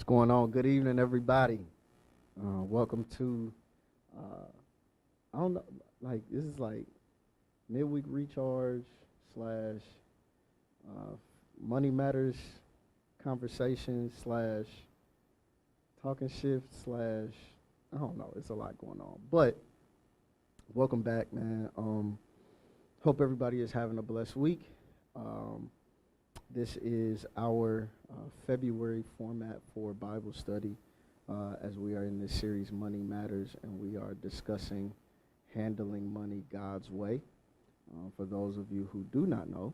going on? Good evening, everybody. Welcome to, I don't know, like, this is like midweek recharge slash money matters conversation slash talking shift slash, I don't know, it's a lot going on. But welcome back, man. Hope everybody is having a blessed week. This is our February format for Bible study as we are in this series, Money Matters, and we are discussing handling money God's way. For those of you who do not know,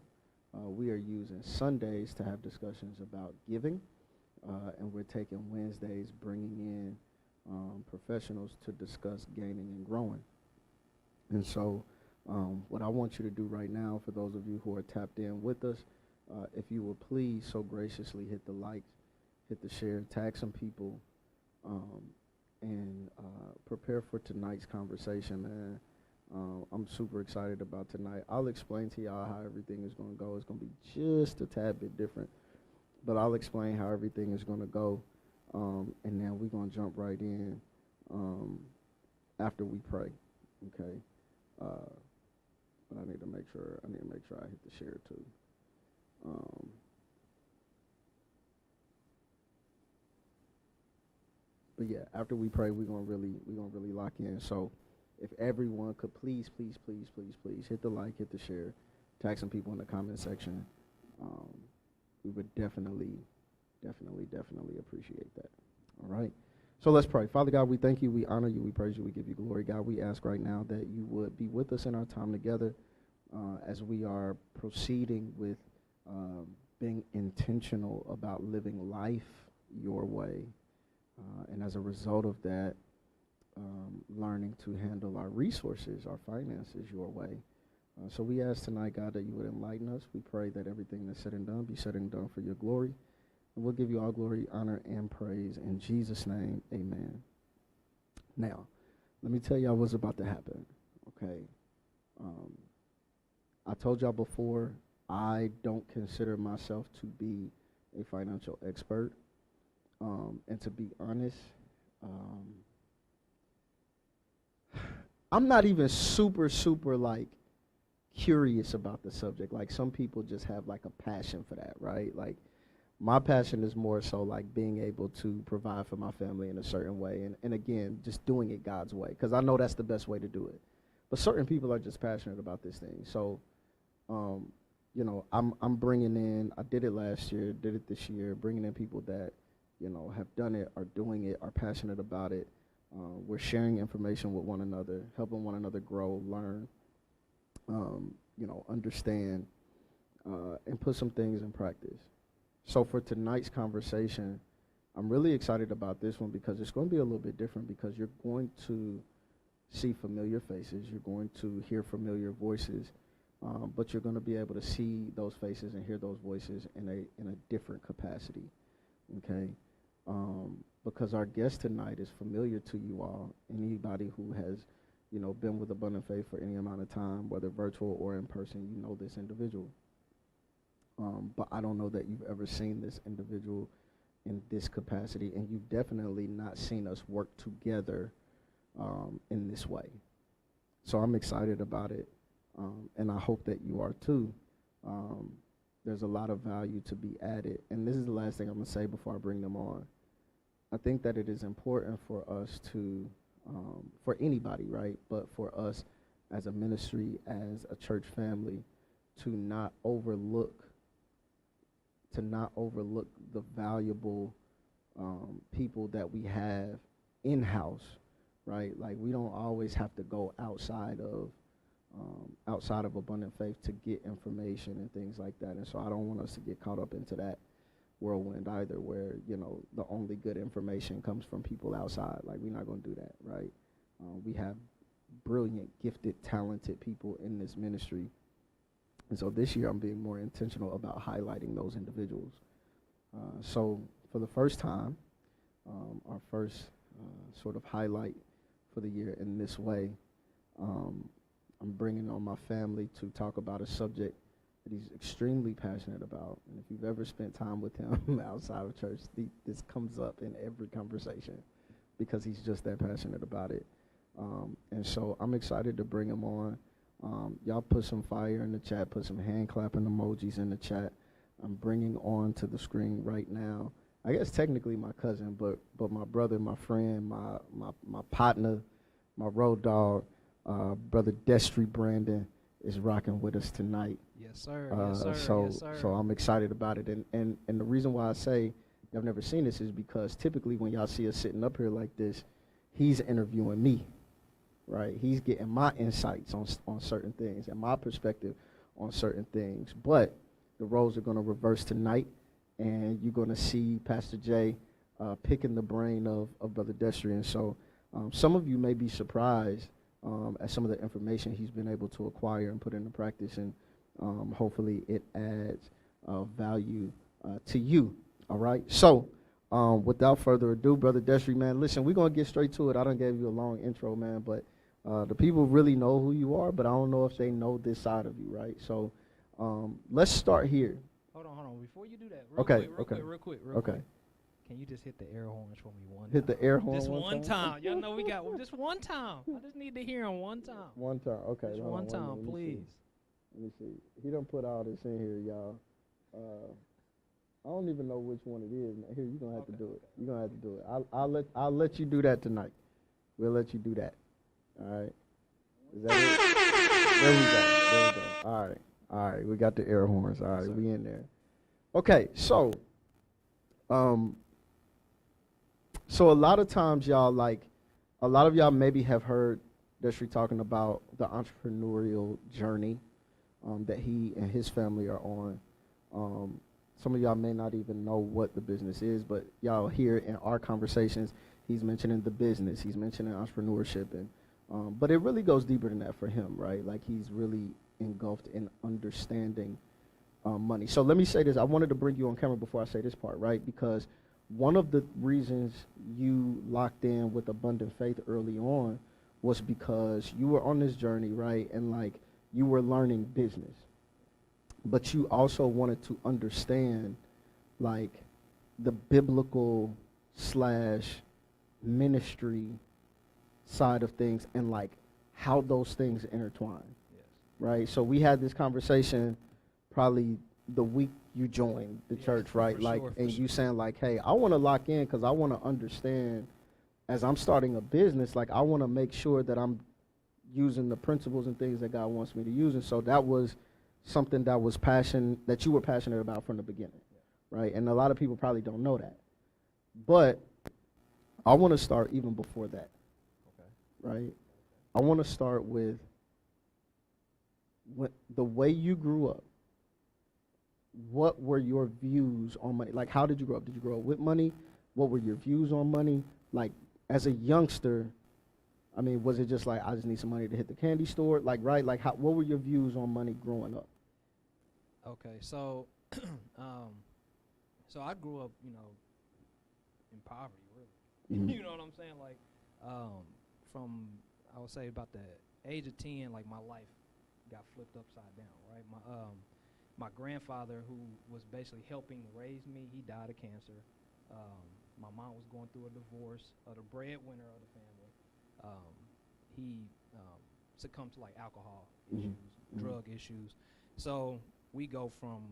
we are using Sundays to have discussions about giving, and we're taking Wednesdays, bringing in professionals to discuss gaining and growing. And so what I want you to do right now, for those of you who are tapped in with us, if you will please so graciously hit the like, hit the share, tag some people, and prepare for tonight's conversation, man. I'm super excited about tonight. I'll explain to y'all how everything is going to go. It's going to be just a tad bit different, but I'll explain how everything is going to go, and then we're going to jump right in after we pray, okay? But I need to make sure I hit the share too. But yeah, after we pray, we're gonna really lock in. So, if everyone could please hit the like, hit the share, tag some people in the comment section, we would definitely appreciate that. All right. So let's pray. Father God, we thank you, we honor you, we praise you, we give you glory. God, we ask right now that you would be with us in our time together as we are proceeding with being intentional about living life your way. And as a result of that, learning to handle our resources, our finances your way. So we ask tonight, God, that you would enlighten us. We pray that everything that's said and done be said and done for your glory. And we'll give you all glory, honor, and praise. In Jesus' name, amen. Now, let me tell y'all what's about to happen, okay? I told y'all before, I don't consider myself to be a financial expert. And to be honest, I'm not even super like curious about the subject. Like some people just have like a passion for that, right? Like my passion is more so like being able to provide for my family in a certain way. And again, just doing it God's way, because I know that's the best way to do it. But certain people are just passionate about this thing. So, you know, I'm bringing in, I did it last year, did it this year, bringing in people that, you know, have done it, are doing it, are passionate about it. We're sharing information with one another, helping one another grow, learn, you know, understand, and put some things in practice. So for tonight's conversation, I'm really excited about this one because it's going to be a little bit different, because you're going to see familiar faces, you're going to hear familiar voices, but you're going to be able to see those faces and hear those voices in a different capacity, okay? Because our guest tonight is familiar to you all. Anybody who has, you know, been with Abundant Faith for any amount of time, whether virtual or in person, you know this individual. But I don't know that you've ever seen this individual in this capacity, and you've definitely not seen us work together in this way. So I'm excited about it, and I hope that you are too. There's a lot of value to be added. And this is the last thing I'm going to say before I bring them on. I think that it is important for us to, for anybody, right, but for us as a ministry, as a church family, to not overlook the valuable people that we have in-house, right? Like we don't always have to go outside of Abundant Faith to get information and things like that. And so I don't want us to get caught up into that whirlwind either, where, you know, the only good information comes from people outside. Like, we're not going to do that, right? We have brilliant, gifted, talented people in this ministry. And so this year I'm being more intentional about highlighting those individuals. So for the first time, our first sort of highlight for the year in this way, I'm bringing on my family to talk about a subject that he's extremely passionate about. And if you've ever spent time with him outside of church, this comes up in every conversation because he's just that passionate about it. And so I'm excited to bring him on. Y'all put some fire in the chat, put some hand clapping emojis in the chat. I'm bringing on to the screen right now, I guess technically my cousin, but my brother, my friend, my partner, my road dog, brother Destry Brandon is rocking with us tonight. Yes, sir. Yes, sir. So, yes, sir. so I'm excited about it. And the reason why I say I've never seen this is because typically when y'all see us sitting up here like this, he's interviewing me, right? He's getting my insights on certain things and my perspective on certain things. But the roles are going to reverse tonight, and you're going to see Pastor Jay picking the brain of Brother Destry. And so some of you may be surprised at some of the information he's been able to acquire and put into practice, and hopefully it adds value to you. All right. So without further ado, Brother Destry, man, listen, we're going to get straight to it. I done gave you a long intro, man, but the people really know who you are, but I don't know if they know this side of you, right? So let's start here. Hold on. Before you do that, real quick. Can you just hit the air horns for me one time? Hit the air horn just one time. Y'all know we got just one time. I just need to hear him one time. One time, okay. Just one time, please. Let me see. He done put all this in here, y'all. I don't even know which one it is. Here, you're going to have to do it. You're going to have to do it. I'll let you do that tonight. We'll let you do that. All right. Is that it? There we go. All right. We got the air horns. All right. We in there. Okay. So a lot of times y'all, like, a lot of y'all maybe have heard Destry talking about the entrepreneurial journey that he and his family are on. Some of y'all may not even know what the business is, but y'all hear in our conversations, he's mentioning the business, he's mentioning entrepreneurship, and but it really goes deeper than that for him, right? Like, he's really engulfed in understanding money. So let me say this. I wanted to bring you on camera before I say this part, right? Because one of the reasons you locked in with Abundant Faith early on was because you were on this journey, right? And like, you were learning business, but you also wanted to understand like the biblical / ministry side of things and like how those things intertwine. Yes. Right? So we had this conversation probably the week you joined the church, right? Like, sure, and you saying like, hey, I want to lock in because I want to understand as I'm starting a business, like I want to make sure that I'm using the principles and things that God wants me to use. And so that was something that was that you were passionate about from the beginning, right? And a lot of people probably don't know that. But I want to start even before that, right? I want to start with the way you grew up. What were your views on money? Like, how did you grow up? Did you grow up with money? What were your views on money? Like, as a youngster, I mean, was it just like, I just need some money to hit the candy store? Like, right? Like, what were your views on money growing up? Okay, so, so I grew up, in poverty, really. Mm-hmm. You know what I'm saying? Like, from, I would say about the age of 10, like, my life got flipped upside down, right? My grandfather, who was basically helping raise me, he died of cancer. My mom was going through a divorce. The breadwinner of the family, he succumbed to like alcohol issues, drug issues. So we go from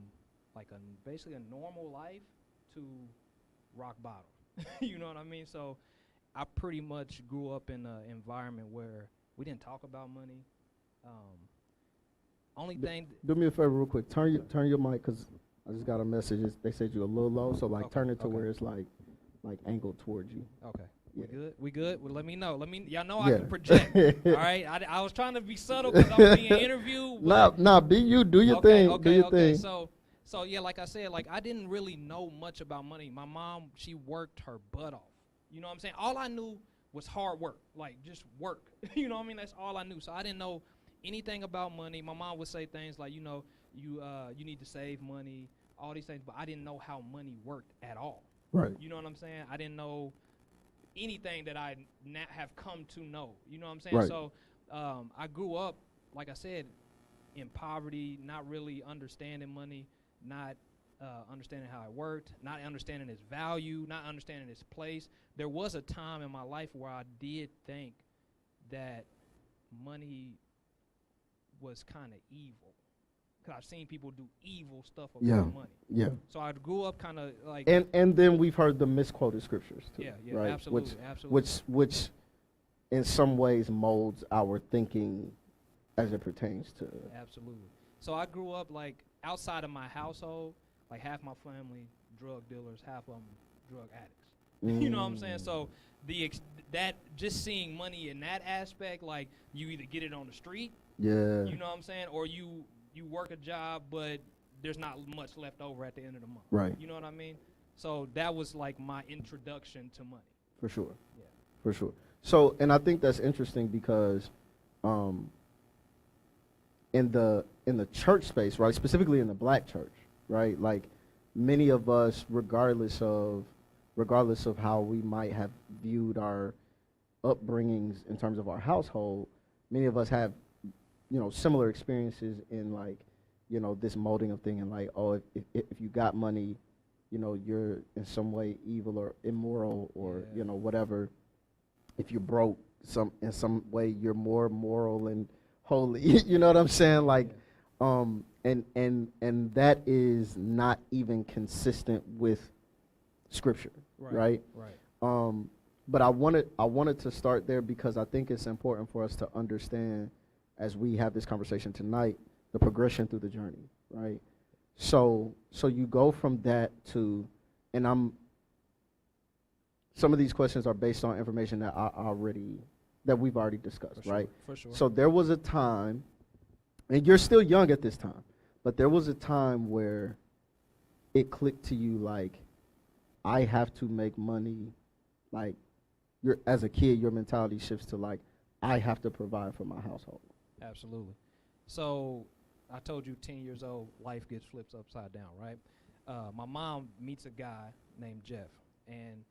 like basically a normal life to rock bottom. You know what I mean? So I pretty much grew up in an environment where we didn't talk about money. Only thing. Do me a favor, real quick. Turn your mic, cause I just got a message. They said you're a little low, so like turn it to where it's like angled towards you. Okay. Yeah. We good? Well, let me know. Y'all know I can project. All right. I was trying to be subtle because I'm being interviewed. Nah. Be you. Do your thing. Do your thing. So yeah, like I said, like I didn't really know much about money. My mom, she worked her butt off. You know what I'm saying? All I knew was hard work, like just work. You know what I mean? That's all I knew. So I didn't know anything about money. My mom would say things like, you need to save money, all these things, but I didn't know how money worked at all. Right. You know what I'm saying? I didn't know anything that I have come to know. You know what I'm saying? Right. So I grew up, like I said, in poverty, not really understanding money, not understanding how it worked, not understanding its value, not understanding its place. There was a time in my life where I did think that money was kind of evil, because I've seen people do evil stuff with money. Yeah. So I grew up kind of like. And then we've heard the misquoted scriptures too. Yeah, right? absolutely, Which in some ways molds our thinking as it pertains to. Absolutely. So I grew up like outside of my household, like half my family drug dealers, half of them drug addicts. You know what I'm saying? So that just seeing money in that aspect, like you either get it on the street, you know what I'm saying, or you work a job, but there's not much left over at the end of the month. Right. You know what I mean? So that was like my introduction to money. For sure. Yeah. For sure. So, and I think that's interesting because in the church space, right, specifically in the black church, right, like many of us, regardless of how we might have viewed our upbringings in terms of our household, many of us have, similar experiences in like, this molding of thinking like, oh, if you got money, you're in some way evil or immoral or, whatever. If you're broke, in some way you're more moral and holy. You know what I'm saying? Like, and that is not even consistent with Scripture, right? But I wanted to start there because I think it's important for us to understand, as we have this conversation tonight, the progression through the journey, right? So you go from that to, and some of these questions are based on information that we've already discussed, right? For sure. So there was a time, and you're still young at this time, but there was a time where it clicked to you like, I have to make money. Like, as a kid, your mentality shifts to like, I have to provide for my household. Absolutely. So I told you 10 years old, life gets flipped upside down, right? My mom meets a guy named Jeff, and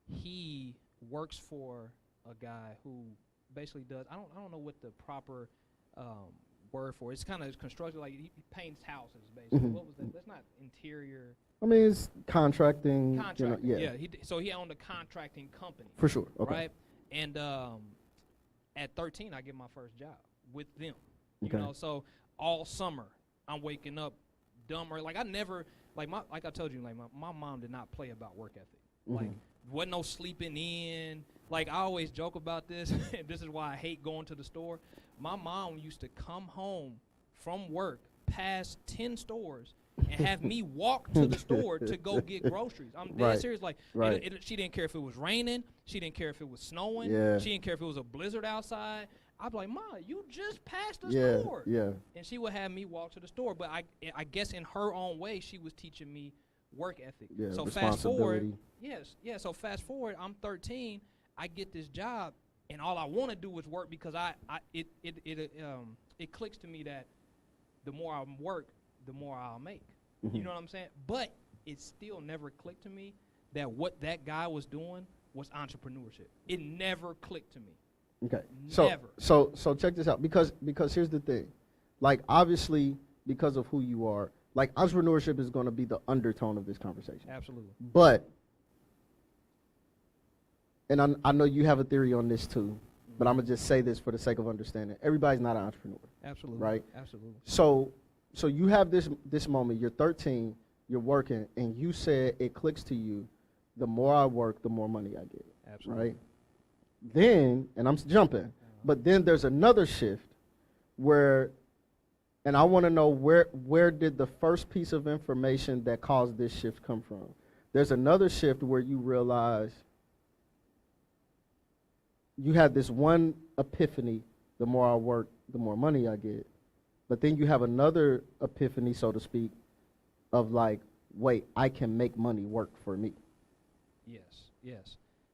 he works for a guy who basically does, I don't know what the proper word for it. It's kind of constructed like he paints houses, basically. Mm-hmm. What was that? That's not interior. I mean, it's contracting. So he owned a contracting company. For sure. Okay. Right? And at 13, I get my first job with them. Okay. You know, so all summer, I'm waking up dumber. Like, I never, like I told you, like my mom did not play about work ethic. Mm-hmm. Like, wasn't no sleeping in. Like, I always joke about this, and this is why I hate going to the store. My mom used to come home from work past 10 stores and have me walk to the store to go get groceries. I'm dead serious. Like, she didn't care if it was raining. She didn't care if it was snowing. Yeah. She didn't care if it was a blizzard outside. I'd be like, Ma, you just passed the store. Yeah. And she would have me walk to the store. But I guess in her own way, she was teaching me work ethic. Yeah, so fast forward. So fast forward, I'm 13. I get this job, and all I want to do is work because it clicks to me that the more I work, the more I'll make. Mm-hmm. You know what I'm saying? But it still never clicked to me that what that guy was doing was entrepreneurship. It never clicked to me. Okay. Never. So check this out, because here's the thing. Like, obviously, because of who you are, like, entrepreneurship is going to be the undertone of this conversation. Absolutely. But, and I know you have a theory on this too, but I'm going to just say this for the sake of understanding. Everybody's not an entrepreneur. Absolutely. Right? Absolutely. So you have this moment, you're 13, you're working, and you said it clicks to you, the more I work, the more money I get. Absolutely. Right? Then, and I'm jumping, but then there's another shift where, and I want to know where did the first piece of information that caused this shift come from? There's another shift where you realize you had this one epiphany, the more I work, the more money I get. But then you have another epiphany, so to speak, of like, wait, I can make money work for me. Yes.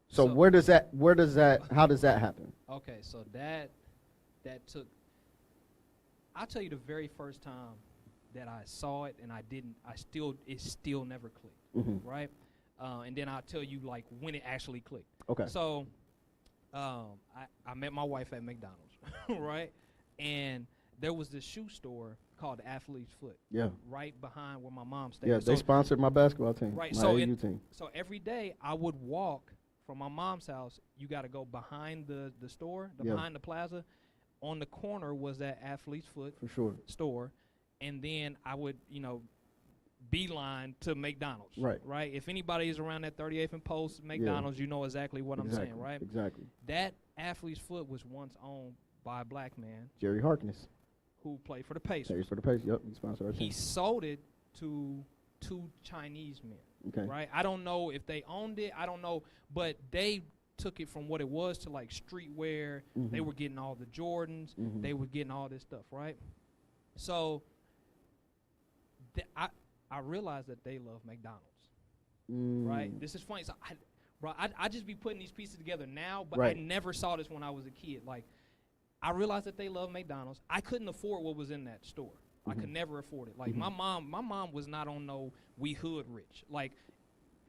So how does that happen? Okay, so that took, I'll tell you the very first time that I saw it and it still never clicked, mm-hmm. right? And then I'll tell you like when it actually clicked. Okay. So I met my wife at McDonald's, right? And there was this shoe store called the Athlete's Foot. Yeah. Right behind where my mom stayed. Yeah, they sponsored my basketball team. Right. My So AU team. So every day I would walk from my mom's house. You got to go behind the store, behind the plaza. On the corner was that Athlete's Foot For sure. store, and then I would, beeline to McDonald's. Right. Right. If anybody is around that 38th and Post McDonald's, you know exactly what I'm saying, right? Exactly. That Athlete's Foot was once owned by a black man Jerry Harkness. who played for the Pacers. Plays for the Pacers. Yep, he sponsored our team. He sold it to 2 Chinese men. Okay. Right? I don't know if they owned it. I don't know. But they took it from what it was to like streetwear. Mm-hmm. They were getting all the Jordans. Mm-hmm. They were getting all this stuff, right? So I realized that they love McDonald's. Right? This is funny. So I just be putting these pieces together now, but I never saw this when I was a kid. Like, I realized that they love McDonald's. I couldn't afford what was in that store. I could never afford it. Like, my mom was not on no we hood rich. Like,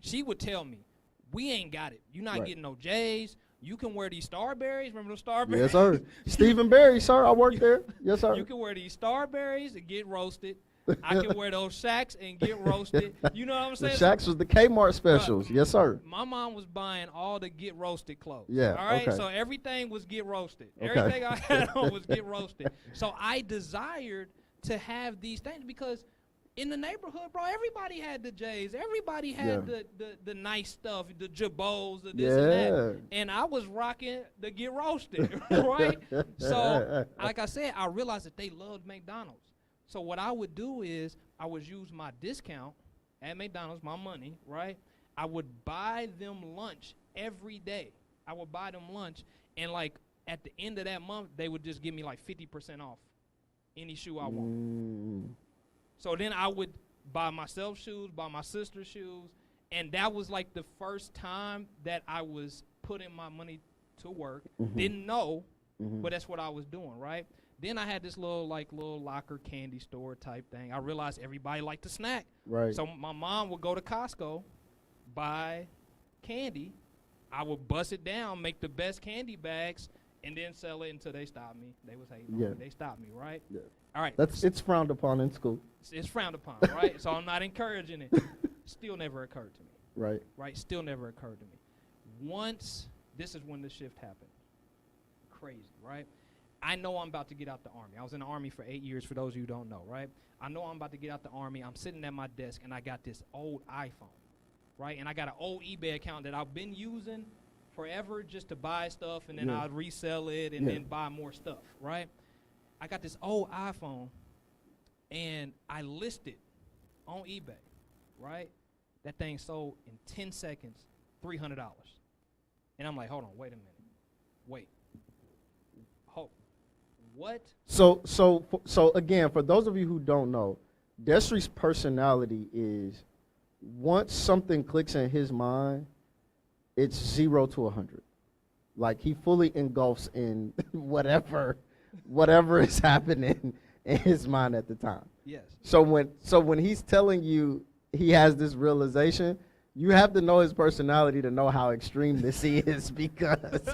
she would tell me, we ain't got it. You're not getting no J's. You can wear these Starberries. Remember those Starberries? Yes, sir. Stephen Barry, sir. I worked there. Yes, sir. You can wear these Starberries and get roasted. I can wear those Shacks and get roasted. You know what I'm saying? The Shacks was the Kmart specials. Yes, sir. My mom was buying all the get roasted clothes. Yeah. All right. Okay. So everything was get roasted. Okay. Everything I had on was get roasted. So I desired to have these things because in the neighborhood, bro, everybody had the J's. Everybody had the nice stuff, the Jabos, the this and that. And I was rocking the get roasted, right? So, like I said, I realized that they loved McDonald's. So what I would do is I would use my discount at McDonald's, my money, right? I would buy them lunch every day. I would buy them lunch, and like at the end of that month, they would just give me like 50% off any shoe I want. So then I would buy myself shoes, buy my sister shoes, and that was like the first time that I was putting my money to work. Didn't know, but that's what I was doing, right? Then I had this little locker candy store type thing. I realized everybody liked to snack. Right. So my mom would go to Costco, buy candy. I would bust it down, make the best candy bags, and then sell it until they stopped me. They was hating on me. They stopped me, right? Yeah. All right. It's frowned upon in school. It's frowned upon, right? So I'm not encouraging it. Still never occurred to me. Right. Right? Still never occurred to me. Once, this is when the shift happened. Crazy, right? I know I'm about to get out the Army. I was in the Army for 8 years, for those of you who don't know, right? I know I'm about to get out the Army. I'm sitting at my desk, and I got this old iPhone, right? And I got an old eBay account that I've been using forever just to buy stuff, and then I'd resell it and then buy more stuff, right? I got this old iPhone, and I listed on eBay, right? That thing sold in 10 seconds, $300. And I'm like, hold on, wait a minute. Wait. What? So again, for those of you who don't know, Desri's personality is once something clicks in his mind, it's 0 to 100. Like he fully engulfs in whatever is happening in his mind at the time. Yes. So when he's telling you he has this realization, you have to know his personality to know how extreme this is, because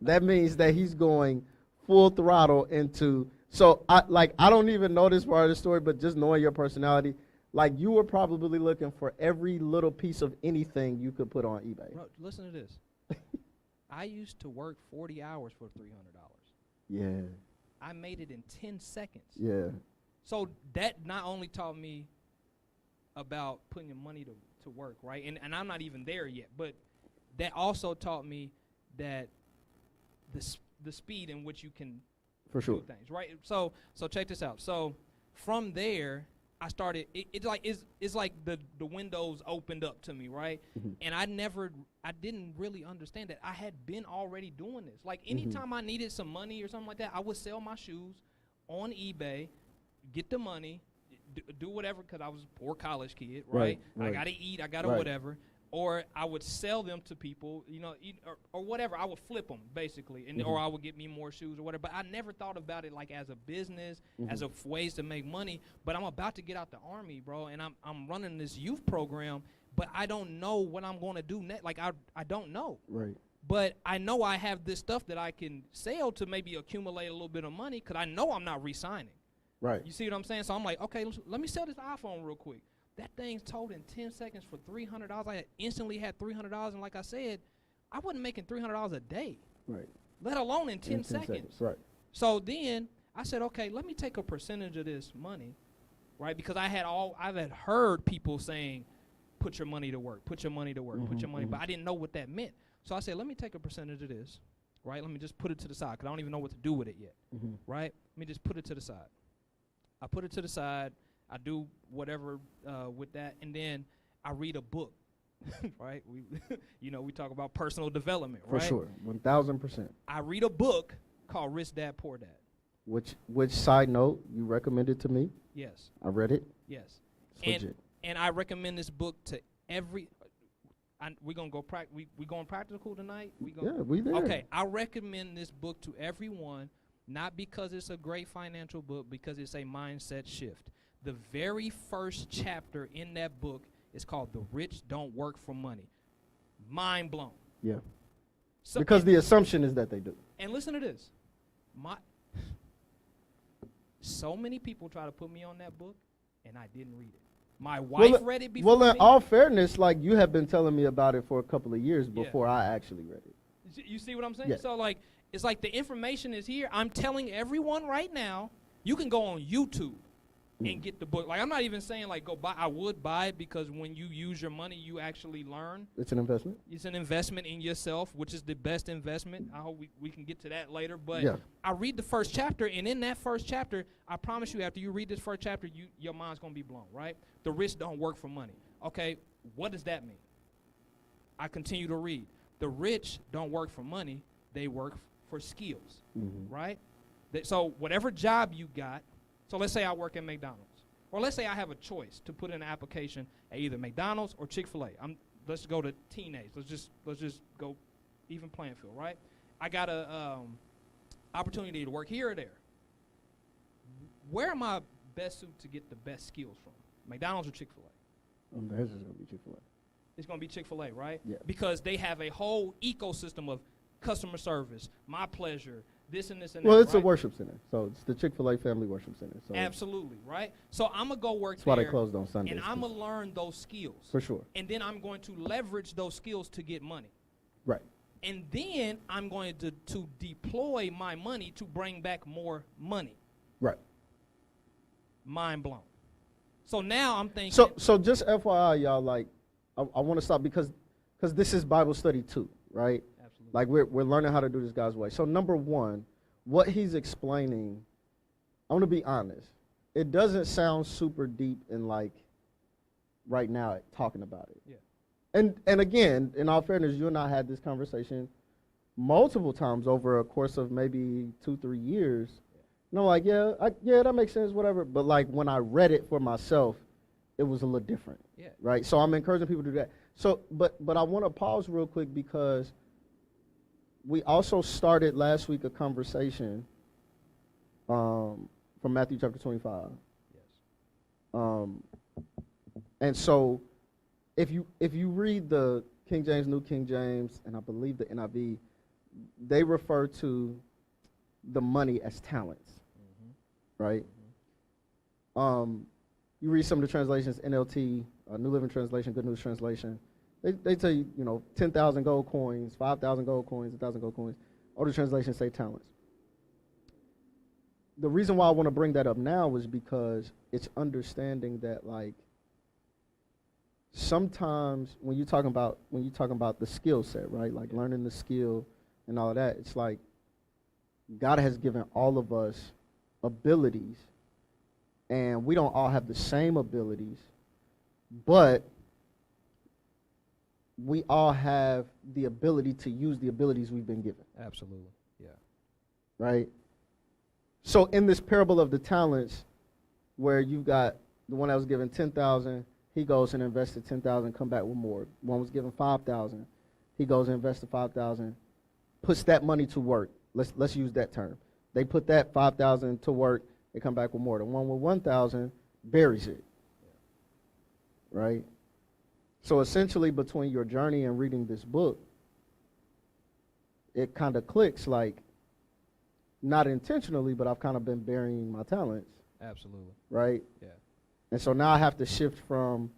that means that he's going full throttle into. So I don't even know this part of the story, but just knowing your personality, like you were probably looking for every little piece of anything you could put on eBay. Bro, listen to this. I used to work 40 hours for $300. Yeah. I made it in 10 seconds. Yeah. So that not only taught me about putting your money to work, right? And I'm not even there yet, but that also taught me that the speed in which you can do things, right? So check this out. So from there, I started. It's like the windows opened up to me, right? And I didn't really understand that I had been already doing this. Like anytime I needed some money or something like that, I would sell my shoes on eBay, get the money, do whatever, because I was a poor college kid, right? I gotta eat, I gotta whatever. Or I would sell them to people, or whatever. I would flip them, basically, and or I would get me more shoes or whatever. But I never thought about it like as a business, as a ways to make money. But I'm about to get out the Army, bro, and I'm running this youth program, but I don't know what I'm going to do next. Like, I don't know. Right. But I know I have this stuff that I can sell to maybe accumulate a little bit of money, because I know I'm not re-signing. Right. You see what I'm saying? So I'm like, okay, let me sell this iPhone real quick. That thing's sold in 10 seconds for $300. I instantly had $300, and like I said, I wasn't making $300 a day. Right. Let alone in 10 seconds. Right. So then I said, okay, let me take a percentage of this money, right? Because I've had heard people saying, put your money to work, put your money to work, put your money, but I didn't know what that meant. So I said, let me take a percentage of this, right? Let me just put it to the side, because I don't even know what to do with it yet, right? Let me just put it to the side. I put it to the side. I do whatever with that, and then I read a book, right? We talk about personal development, right? For sure, 1,000%. I read a book called Rich Dad, Poor Dad. Which side note you recommended to me? Yes. I read it. Yes. It's legit. And I recommend this book to every. We're gonna go we going practical tonight. We there. Okay, I recommend this book to everyone, not because it's a great financial book, because it's a mindset shift. The very first chapter in that book is called "The Rich Don't Work for Money." Mind blown. Yeah. So because the assumption is that they do. And listen to this, so many people try to put me on that book, and I didn't read it. My wife read it before. Well, in all fairness, like you have been telling me about it for a couple of years before I actually read it. You see what I'm saying? Yeah. So like, it's like the information is here. I'm telling everyone right now, you can go on YouTube and get the book. Like, I'm not even saying like go buy. I would buy it, because when you use your money, you actually learn. It's an investment. It's an investment in yourself, which is the best investment. I hope we can get to that later. But yeah. I read the first chapter, and in that first chapter, I promise you, after you read this first chapter, your mind's going to be blown, right? The rich don't work for money. Okay, what does that mean? I continue to read. The rich don't work for money. They work for skills, right? So whatever job you got, so let's say I work at McDonald's, or let's say I have a choice to put in an application at either McDonald's or Chick-fil-A. Let's go to teenage. Let's just go even playing field, right? I got a opportunity to work here or there. Where am I best suited to get the best skills from? McDonald's or Chick-fil-A? This is gonna be Chick-fil-A. It's gonna be Chick-fil-A, right? Yeah. Because they have a whole ecosystem of customer service, my pleasure, this and this and well, that. it's right? a worship center, so it's the Chick-fil-A Family Worship Center. So absolutely, right? So I'm gonna go work that's there. why they closed on Sundays. And I'm gonna learn those skills. For sure. And then I'm going to leverage those skills to get money. Right. And then I'm going to deploy my money to bring back more money. Right. Mind blown. So now I'm thinking. So just FYI, y'all, like, I want to stop because this is Bible study too, right? Absolutely. Like we're learning how to do this God's way. So number one, what he's explaining, I want to be honest, it doesn't sound super deep in like right now talking about it. Yeah. And again, in all fairness, you and I had this conversation multiple times over a course of maybe 2-3 years. And I'm like, yeah, that makes sense, whatever. But like when I read it for myself, it was a little different. Yeah. Right. So I'm encouraging people to do that. So, but I want to pause real quick because we also started last week a conversation from Matthew chapter 25. Yes. And so if you read the King James, New King James, and I believe the NIV, they refer to the money as talents, right? You read some of the translations, NLT, New Living Translation, Good News Translation, they tell you, 10,000 gold coins, 5,000 gold coins, 1,000 gold coins. All the translations say talents. The reason why I want to bring that up now is because it's understanding that, like, sometimes when you're talking about the skill set, right? Like learning the skill and all of that, it's like God has given all of us abilities, and we don't all have the same abilities, but we all have the ability to use the abilities we've been given. Absolutely. Yeah. Right? So in this parable of the talents, where you've got the one that was given 10,000, he goes and invested 10,000, come back with more. One was given 5,000, he goes and invested 5,000, puts that money to work. Let's use that term. They put that 5,000 to work, they come back with more. The one with 1,000 buries it. Right? So essentially, between your journey and reading this book, it kind of clicks, like, not intentionally, but I've kind of been burying my talents. Absolutely. right? Yeah. And so now I have to shift from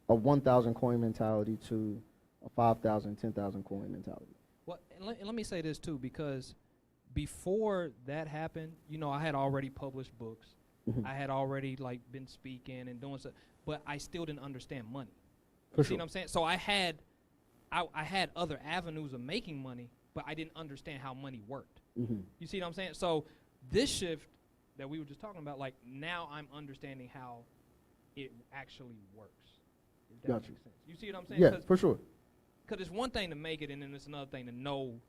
a 1,000 coin mentality to a 5,000, 10,000 coin mentality. Well, and let me say this too, because before that happened, you know, I had already published books. Mhm. I had already like been speaking and doing stuff, but I still didn't understand money. For See sure. what I'm saying? So I had other avenues of making money, but I didn't understand how money worked. Mm-hmm. You see what I'm saying? So this shift that we were just talking about, like now I'm understanding how it actually works. If that Gotcha. makes sense. You see what I'm saying? Yeah, for sure. Because it's one thing to make it, and then it's another thing to know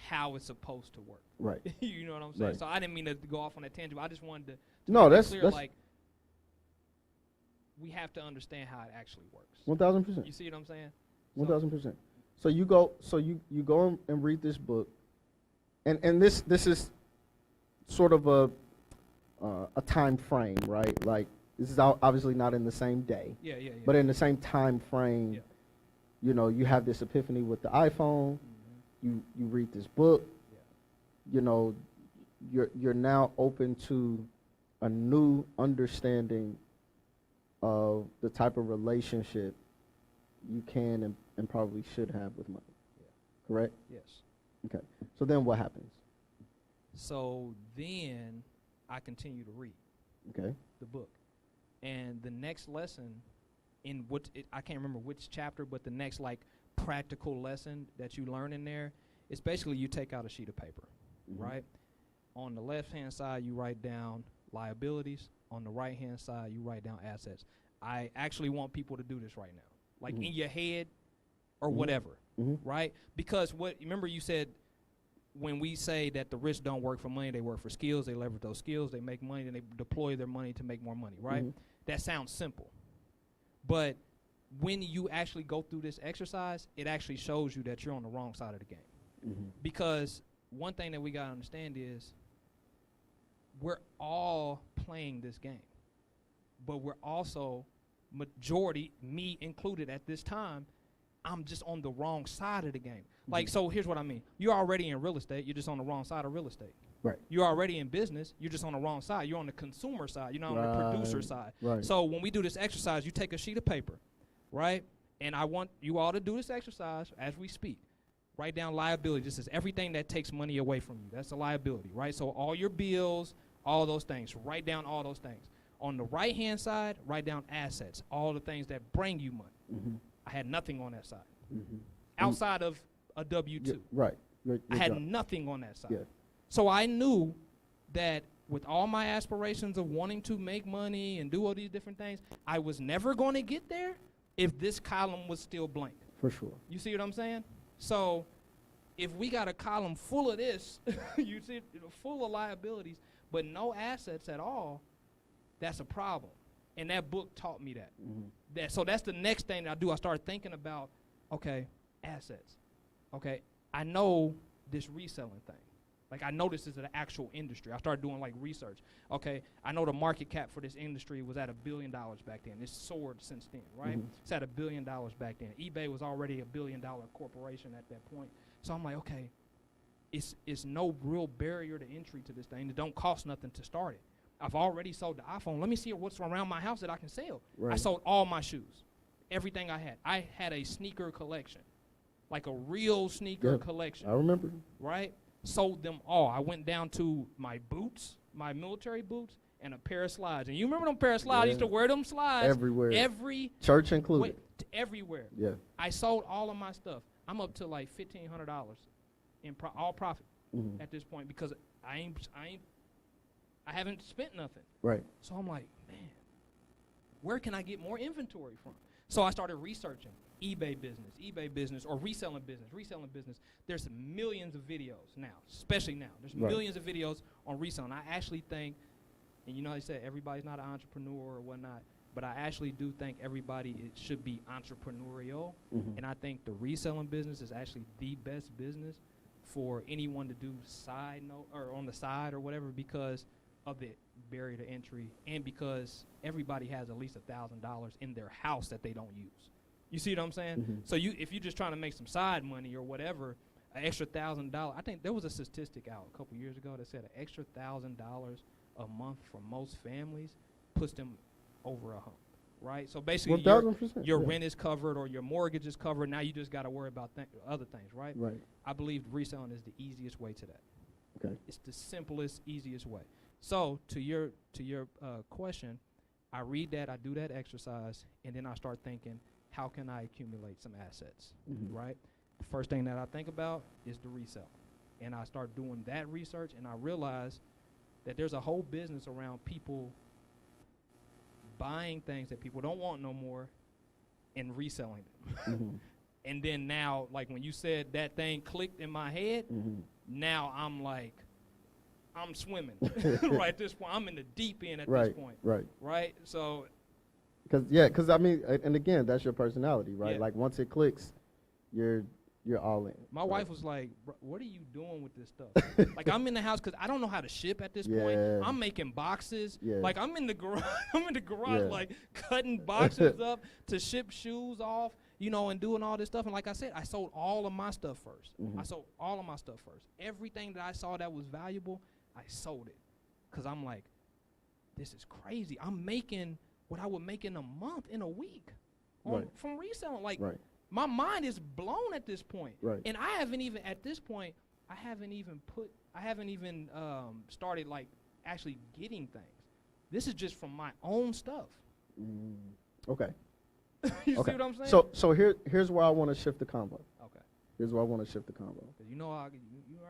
how it's supposed to work. Right. You know what I'm saying? Right. So I didn't mean to go off on that tangent, but I just wanted to No, make it that's clear, that's like, we have to understand how it actually works. 1,000%. You see what I'm saying? 1,000%. So you go and read this book, and this is sort of a time frame, right? Like this is obviously not in the same day, Yeah. but in the same time frame. Yeah. You know, you have this epiphany with the iPhone. You read this book. Yeah. You know, you're now open to a new understanding of the type of relationship you can and probably should have with money. Yeah. Correct? Yes. Okay. So then what happens? So then I continue to read Okay. the book. And the next lesson in I can't remember which chapter, but the next like practical lesson that you learn in there is basically you take out a sheet of paper, Mm-hmm. right? On the left-hand side, you write down liabilities. On the right-hand side, you write down assets. I actually want people to do this right now, like Mhm. in your head or Mhm. whatever, Mm-hmm. right? Because remember you said when we say that the rich don't work for money, they work for skills, they leverage those skills, they make money, and they deploy their money to make more money, right? Mhm. That sounds simple. But when you actually go through this exercise, it actually shows you that you're on the wrong side of the game. Mm-hmm. Because one thing that we got to understand is we're all playing this game. But we're also, majority, me included at this time, I'm just on the wrong side of the game. Like, so here's what I mean. You're already in real estate. You're just on the wrong side of real estate. Right. You're already in business. You're just on the wrong side. You're on the consumer side. You're not on the producer side. Right. So when we do this exercise, you take a sheet of paper, right? And I want you all to do this exercise as we speak. Write down liability. This is everything that takes money away from you. That's a liability, right? So all your bills, all those things. Write down all those things. On the right-hand side, write down assets, all the things that bring you money. Mm-hmm. I had nothing on that side. Mm-hmm. Outside of a W-2. Yeah, right. Your I had job. nothing on that side. Yeah. So I knew that with all my aspirations of wanting to make money and do all these different things, I was never going to get there if this column was still blank. For sure. You see what I'm saying? So if we got a column full of this, you see, full of liabilities, but no assets at all, that's a problem. And that book taught me that. Mm-hmm. So that's the next thing I do. I started thinking about, okay, assets. Okay, I know this reselling thing. Like, I know this is an actual industry. I started doing, like, research. Okay, I know the market cap for this industry was at $1 billion back then. It's soared since then, right? Mm-hmm. It's at $1 billion back then. eBay was already a $1 billion corporation at that point. So I'm like, okay, it's no real barrier to entry to this thing. It don't cost nothing to start it. I've already sold the iPhone. Let me see what's around my house that I can sell. Right. I sold all my shoes, everything I had. I had a sneaker collection, like a real sneaker collection. I remember. Right? Sold them all. I went down to my boots, my military boots, and a pair of slides. And you remember them pair of slides? I used to wear them slides everywhere. Every church included. Everywhere. Yeah. I sold all of my stuff. I'm up to like $1,500 in all profit at this point because I haven't spent nothing. Right. So I'm like, man, where can I get more inventory from? So I started researching eBay business, or reselling business. There's millions of videos now, especially now. There's millions of videos on reselling. I actually think, and you know, they said everybody's not an entrepreneur or whatnot, but I actually do think everybody should be entrepreneurial. Mm-hmm. And I think the reselling business is actually the best business for anyone to do side note or on the side or whatever because of the barrier to entry and because everybody has at least $1,000 in their house that they don't use. You see what I'm saying? Mm-hmm. So if you're just trying to make some side money or whatever, an extra $1,000. I think there was a statistic out a couple years ago that said an extra $1,000 a month for most families puts them over a hump, right? So basically, your rent is covered or your mortgage is covered. Now you just got to worry about other things, right? Right. I believe reselling is the easiest way to that. Okay. It's the simplest, easiest way. So to your question, I read that, I do that exercise, and then I start thinking, how can I accumulate some assets, right? The first thing that I think about is the resale. And I start doing that research, and I realize that there's a whole business around people buying things that people don't want no more and reselling them. And then now, like when you said that thing clicked in my head, now I'm like, I'm swimming right at this point. I'm in the deep end at this point. Right. So. Because I mean, and again, that's your personality, right? Like once it clicks, you're all in. My wife was like, "What are you doing with this stuff?" Like I'm in the house because I don't know how to ship at this point. I'm making boxes. Like I'm in the garage. Like cutting boxes up to ship shoes off. You know, and doing all this stuff. And like I said, I sold all of my stuff first. Everything that I saw that was valuable, I sold it. Because I'm like, this is crazy. I'm making what I would make in a month, in a week from reselling. Like, my mind is blown at this point. And I haven't even, at this point, I haven't even started, like, actually getting things. This is just from my own stuff. Okay. You see what I'm saying? So here's where I want to shift the convo. Okay. Here's where I want to shift the convo. You know how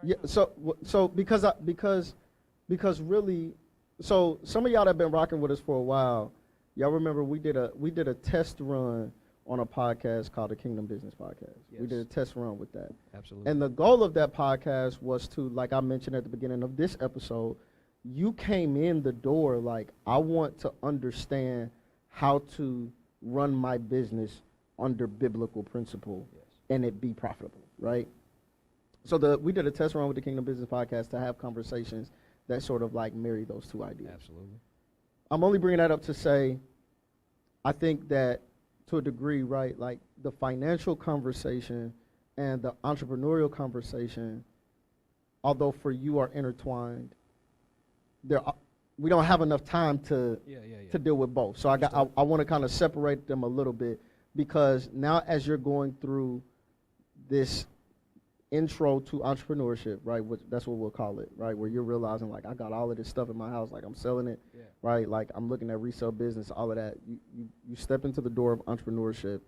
yeah. So because really, so some of y'all that have been rocking with us for a while, y'all remember we did a test run on a podcast called the Kingdom Business Podcast. Yes. We did a test run with that. Absolutely. And the goal of that podcast was to, like I mentioned at the beginning of this episode, you came in the door like, I want to understand how to run my business under biblical principle and it be profitable, right? So we did a test run with the Kingdom Business Podcast to have conversations that sort of like marry those two ideas. Absolutely. I'm only bringing that up to say, I think that to a degree, right, like the financial conversation and the entrepreneurial conversation, although for you are intertwined, we don't have enough time to deal with both. So I want to kind of separate them a little bit, because now as you're going through this intro to entrepreneurship, right, that's what we'll call it, right, where you're realizing, like, I got all of this stuff in my house, like I'm selling it, right, like I'm looking at resale business, all of that. You step into the door of entrepreneurship,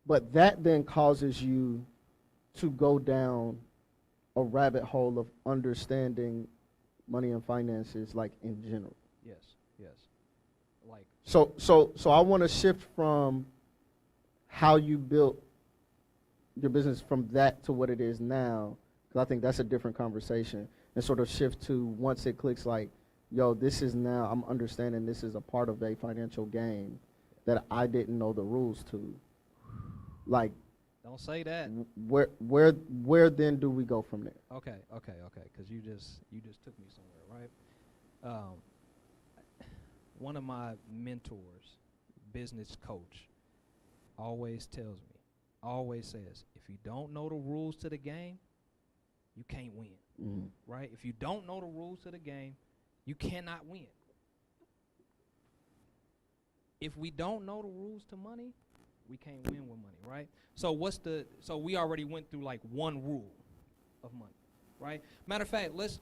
but that then causes you to go down a rabbit hole of understanding money and finances, like in general. Yes. Like so I want to shift from how you built your business from that to what it is now, because I think that's a different conversation, and sort of shift to once it clicks, like, yo, this is now, I'm understanding this is a part of a financial game that I didn't know the rules to. Like, don't say that. Where then do we go from there? Okay. Because you just took me somewhere, right? One of my mentors, business coach, always says, if you don't know the rules to the game, you can't win, right? If you don't know the rules to the game, you cannot win. If we don't know the rules to money, we can't win with money, right? So we already went through like one rule of money, right? Matter of fact, let's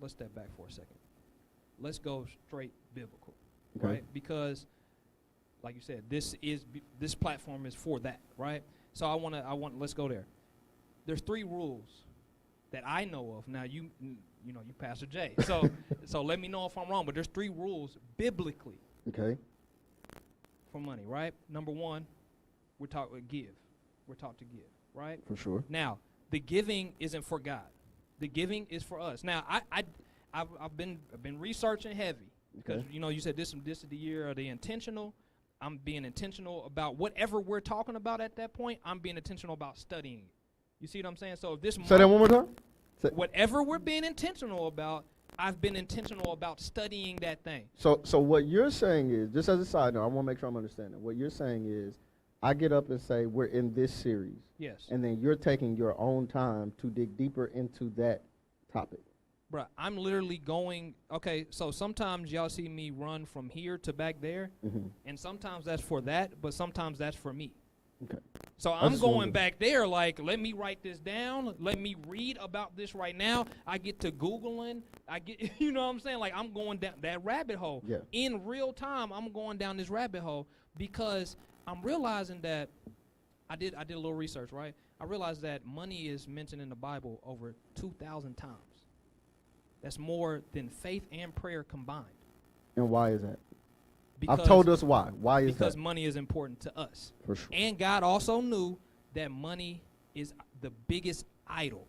step back for a second. Let's go straight biblical, right? Because, like you said, this platform is for that, right? So let's go there. There's 3 rules that I know of. Now you Pastor Jay. So let me know if I'm wrong, but there's 3 rules biblically. Okay. For money, right? Number 1, we're taught to give. We're taught to give, right? For sure. Now, the giving isn't for God. The giving is for us. Now, I've been researching heavy because you said this is the year of the intentional. I'm being intentional about whatever we're talking about at that point. I'm being intentional about studying it. You see what I'm saying? So if this say that one more time. Whatever we're being intentional about, I've been intentional about studying that thing. So what you're saying is, just as a side note, I want to make sure I'm understanding. What you're saying is, I get up and say, we're in this series. Yes. And then you're taking your own time to dig deeper into that topic. Bruh, I'm literally going, okay, so sometimes y'all see me run from here to back there, and sometimes that's for that, but sometimes that's for me. Okay. So I'm going back there like, let me write this down, let me read about this right now. I get to Googling, I get, you know what I'm saying? Like, I'm going down that rabbit hole. Yeah. In real time, I'm going down this rabbit hole because I'm realizing that I did a little research, right? I realized that money is mentioned in the Bible over 2,000 times. That's more than faith and prayer combined. And why is that? Because, I've told us why. Why is that? Because money is important to us. For sure. And God also knew that money is the biggest idol.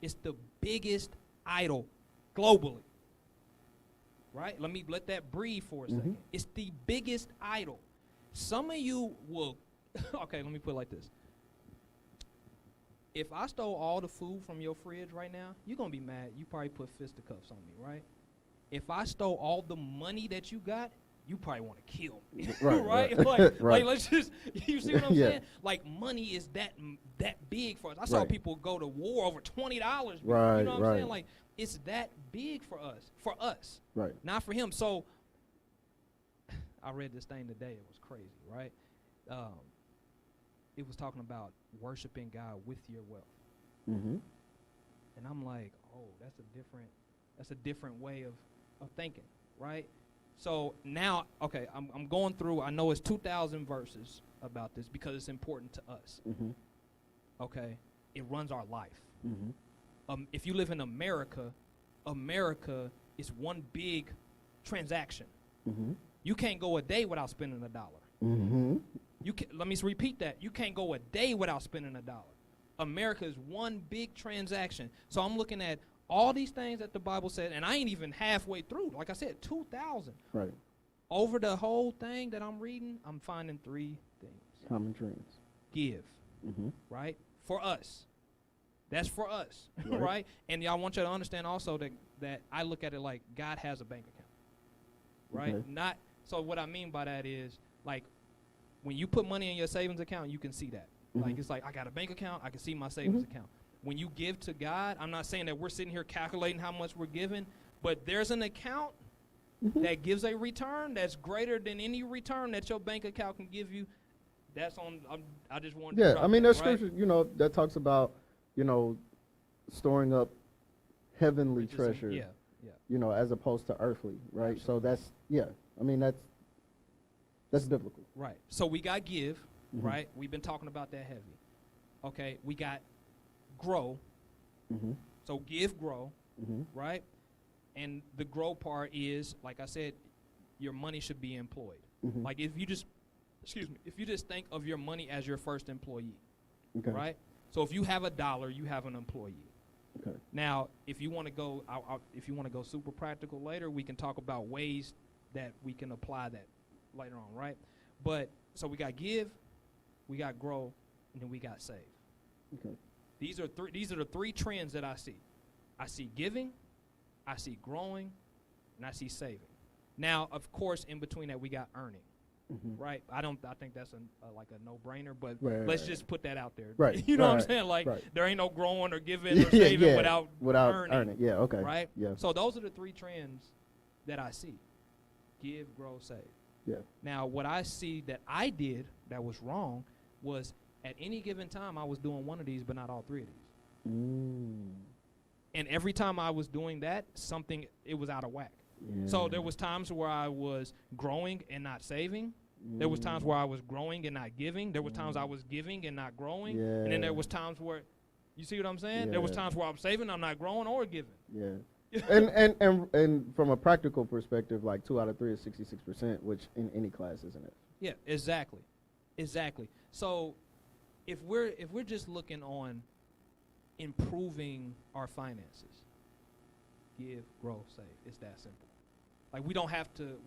It's the biggest idol globally. Right? Let that breathe for a second. It's the biggest idol. Some of you will, okay, let me put it like this. If I stole all the food from your fridge right now, you're going to be mad. You probably put fisticuffs on me, right? If I stole all the money that you got, you probably want to kill me. Right? Like, let's just, you see what I'm saying? Like, money is that big for us. I saw people go to war over $20. You know what I'm saying? Like, it's that big for us. Right. Not for him. So, I read this thing today. It was crazy, right? It was talking about worshiping God with your wealth. And I'm like, oh, that's a different way of thinking, right? So now, okay, I'm going through, I know it's 2,000 verses about this because it's important to us. Okay? It runs our life. If you live in America, America is one big transaction. You can't go a day without spending $1. Let me repeat that. You can't go a day without spending $1. America is one big transaction. So I'm looking at all these things that the Bible said, and I ain't even halfway through. Like I said, 2,000. Right. Over the whole thing that I'm reading, I'm finding 3 things. Common trends. Give. Right? For us. That's for us. Right? And I want you to understand also that I look at it like God has a bank account. Right? So what I mean by that is, like, when you put money in your savings account, you can see that. Like, it's like, I got a bank account, I can see my savings account. When you give to God, I'm not saying that we're sitting here calculating how much we're giving, but there's an account that gives a return that's greater than any return that your bank account can give you. That's on, I just wanted to drop I mean, there's that, scripture, that talks about, storing up heavenly treasure, as opposed to earthly, right? Absolutely. So that's biblical. Right. So we got give, right? We've been talking about that heavy. Okay. We got grow. So give, grow, right? And the grow part is, like I said, your money should be employed. Like if you just think of your money as your first employee, right? So if you have $1, you have an employee. Okay. Now, if you want to go, super practical later, we can talk about ways that we can apply that later on, right? But so we got give, we got grow, and then we got save. Okay. These are the 3 trends that I see. I see giving, I see growing, and I see saving. Now, of course, in between that, we got earning. Right? I think that's like a no-brainer, but let's just put that out there. Right. You know what I'm saying? Like, there ain't no growing or giving or saving without earning. Yeah, okay. Right? Yeah. So those are the 3 trends that I see. Give, grow, save. Yeah. Now, what I see that I did that was wrong was at any given time I was doing one of these, but not all 3 of these. And every time I was doing that, it was out of whack. Yeah. So there was times where I was growing and not saving. There was times where I was growing and not giving. There was times I was giving and not growing. Yeah. And then there was times where, you see what I'm saying? Yeah. There was times where I'm saving, I'm not growing or giving. Yeah. and from a practical perspective, like 2 out of 3 is 66%, which in any class isn't it? Yeah, exactly. So if we're just looking on improving our finances, give, grow, save. It's that simple. Like we don't have to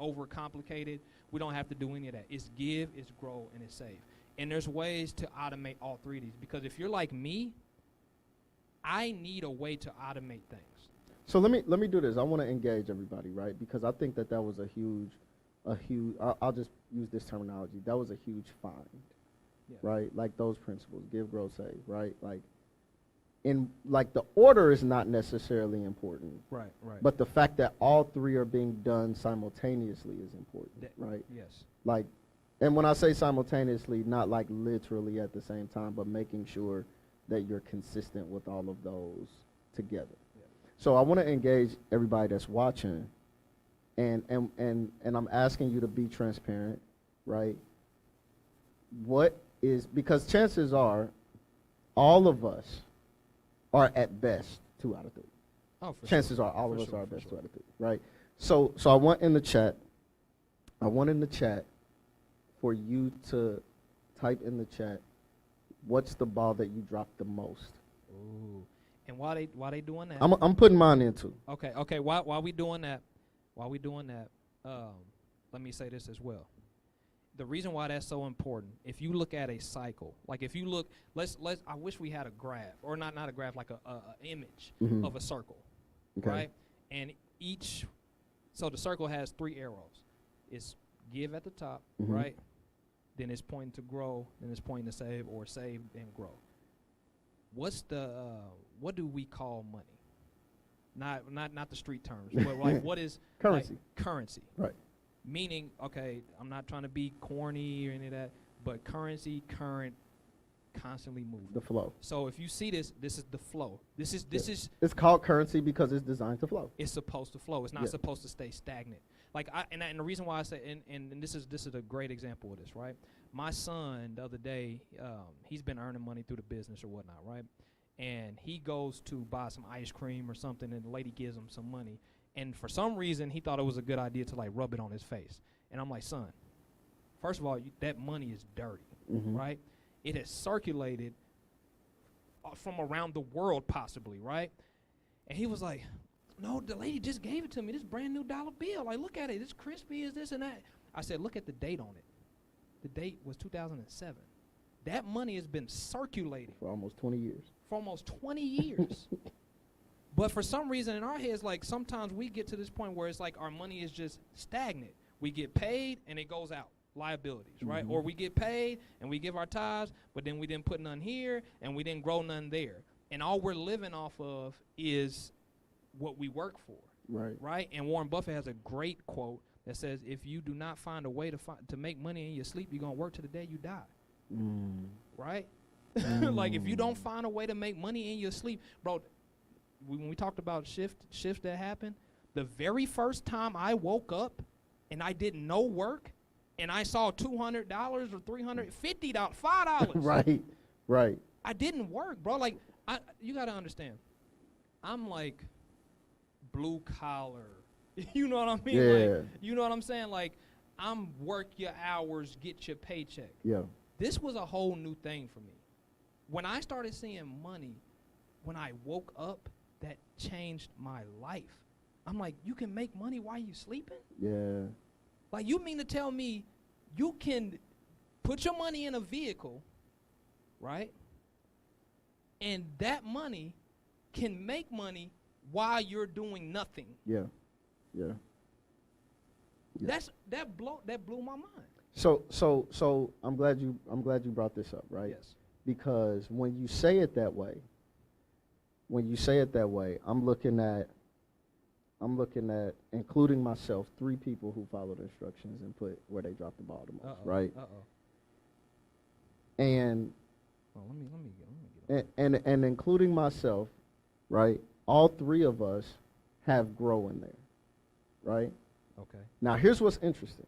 overcomplicate it. We don't have to do any of that. It's give, it's grow, and it's save. And there's ways to automate all 3 of these, because if you're like me, I need a way to automate things. So let me do this. I want to engage everybody, right? Because I think that was a huge I'll just use this terminology. That was a huge find, right? Like those principles, give, grow, save, right? Like in like the order is not necessarily important, Right. Right. but the fact that all three are being done simultaneously is important, right? Yes. Like, and when I say simultaneously, not like literally at the same time, but making sure that you're consistent with all of those together. Yeah. So I want to engage everybody that's watching, and I'm asking you to be transparent, right? What is, because chances are all of us are at best 2 out of 3. Oh, for Chances sure. are all of For us sure, are at for best sure. 2 out of 3, right? So I want in the chat for you to type in the chat, what's the ball that you dropped the most? Ooh. And while they doing that, I'm putting mine in too. okay. While we doing that, let me say this as well. The reason why that's so important, if you look at a cycle, like if you look, I wish we had a graph, or not a graph, like a image of a circle, Okay. right? And so the circle has 3 arrows. It's give at the top, right? Then it's pointing to grow, then it's pointing to save, or save and grow. What do we call money? Not the street terms, but like what is Currency. Like currency. Right. Meaning, okay, I'm not trying to be corny or any of that, but currency, current, constantly moving. The flow. So if you see this is the flow. This is It's called currency because it's designed to flow. it's supposed to flow. It's not supposed to stay stagnant. Like and the reason why I say and this is a great example of this, right? My son the other day, he's been earning money through the business or whatnot, right? And he goes to buy some ice cream or something, and the lady gives him some money. And for some reason, he thought it was a good idea to like rub it on his face. And I'm like, son, first of all, that money is dirty, right? It has circulated from around the world, possibly, right? And he was like, no, the lady just gave it to me. This brand new dollar bill. Like, look at it. It's crispy as this and that. I said, look at the date on it. The date was 2007. That money has been circulating For almost 20 years. For almost 20 years. But for some reason in our heads, like sometimes we get to this point where it's like our money is just stagnant. We get paid and it goes out. Liabilities, right? Or we get paid and we give our tithes, but then we didn't put none here and we didn't grow none there. And all we're living off of is what we work for. Right. Right? And Warren Buffett has a great quote that says, if you do not find a way to make money in your sleep, you're going to work to the day you die. Right? Like if you don't find a way to make money in your sleep, bro, when we talked about shifts that happen, the very first time I woke up and I did no work and I saw $200 or $350, $5. Right. I didn't work, bro. Like you got to understand. I'm like blue collar. You know what I mean? Yeah. Like, you know what I'm saying? Like I'm work your hours, get your paycheck. Yeah. This was a whole new thing for me. When I started seeing money, when I woke up, that changed my life. I'm like, you can make money while you sleeping? Yeah. Like, you mean to tell me you can put your money in a vehicle, right? And that money can make money while you're doing nothing. Yeah. That blew my mind. So I'm glad you brought this up, right? Yes. Because when you say it that way, I'm looking at including myself, 3 people who followed instructions and put where they dropped the ball the most, right? And let me get and including myself, right? All 3 of us have grow in there, right? Okay. Now here's what's interesting.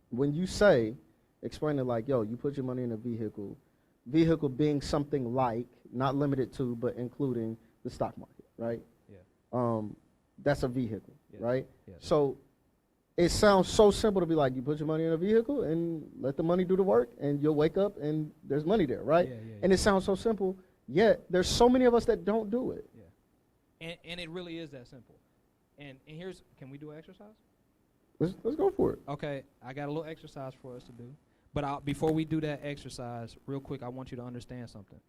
When you explain it like, yo, you put your money in a vehicle being something like, not limited to, but including the stock market, right? Yeah. That's a vehicle, Yes. right? Yes. So it sounds so simple to be like, you put your money in a vehicle and let the money do the work, and you'll wake up and there's money there, right? Yeah. And it sounds so simple, yet there's so many of us that don't do it. Yeah. And it really is that simple. And can we do an exercise? Let's go for it. Okay, I got a little exercise for us to do. But before we do that exercise, real quick, I want you to understand something.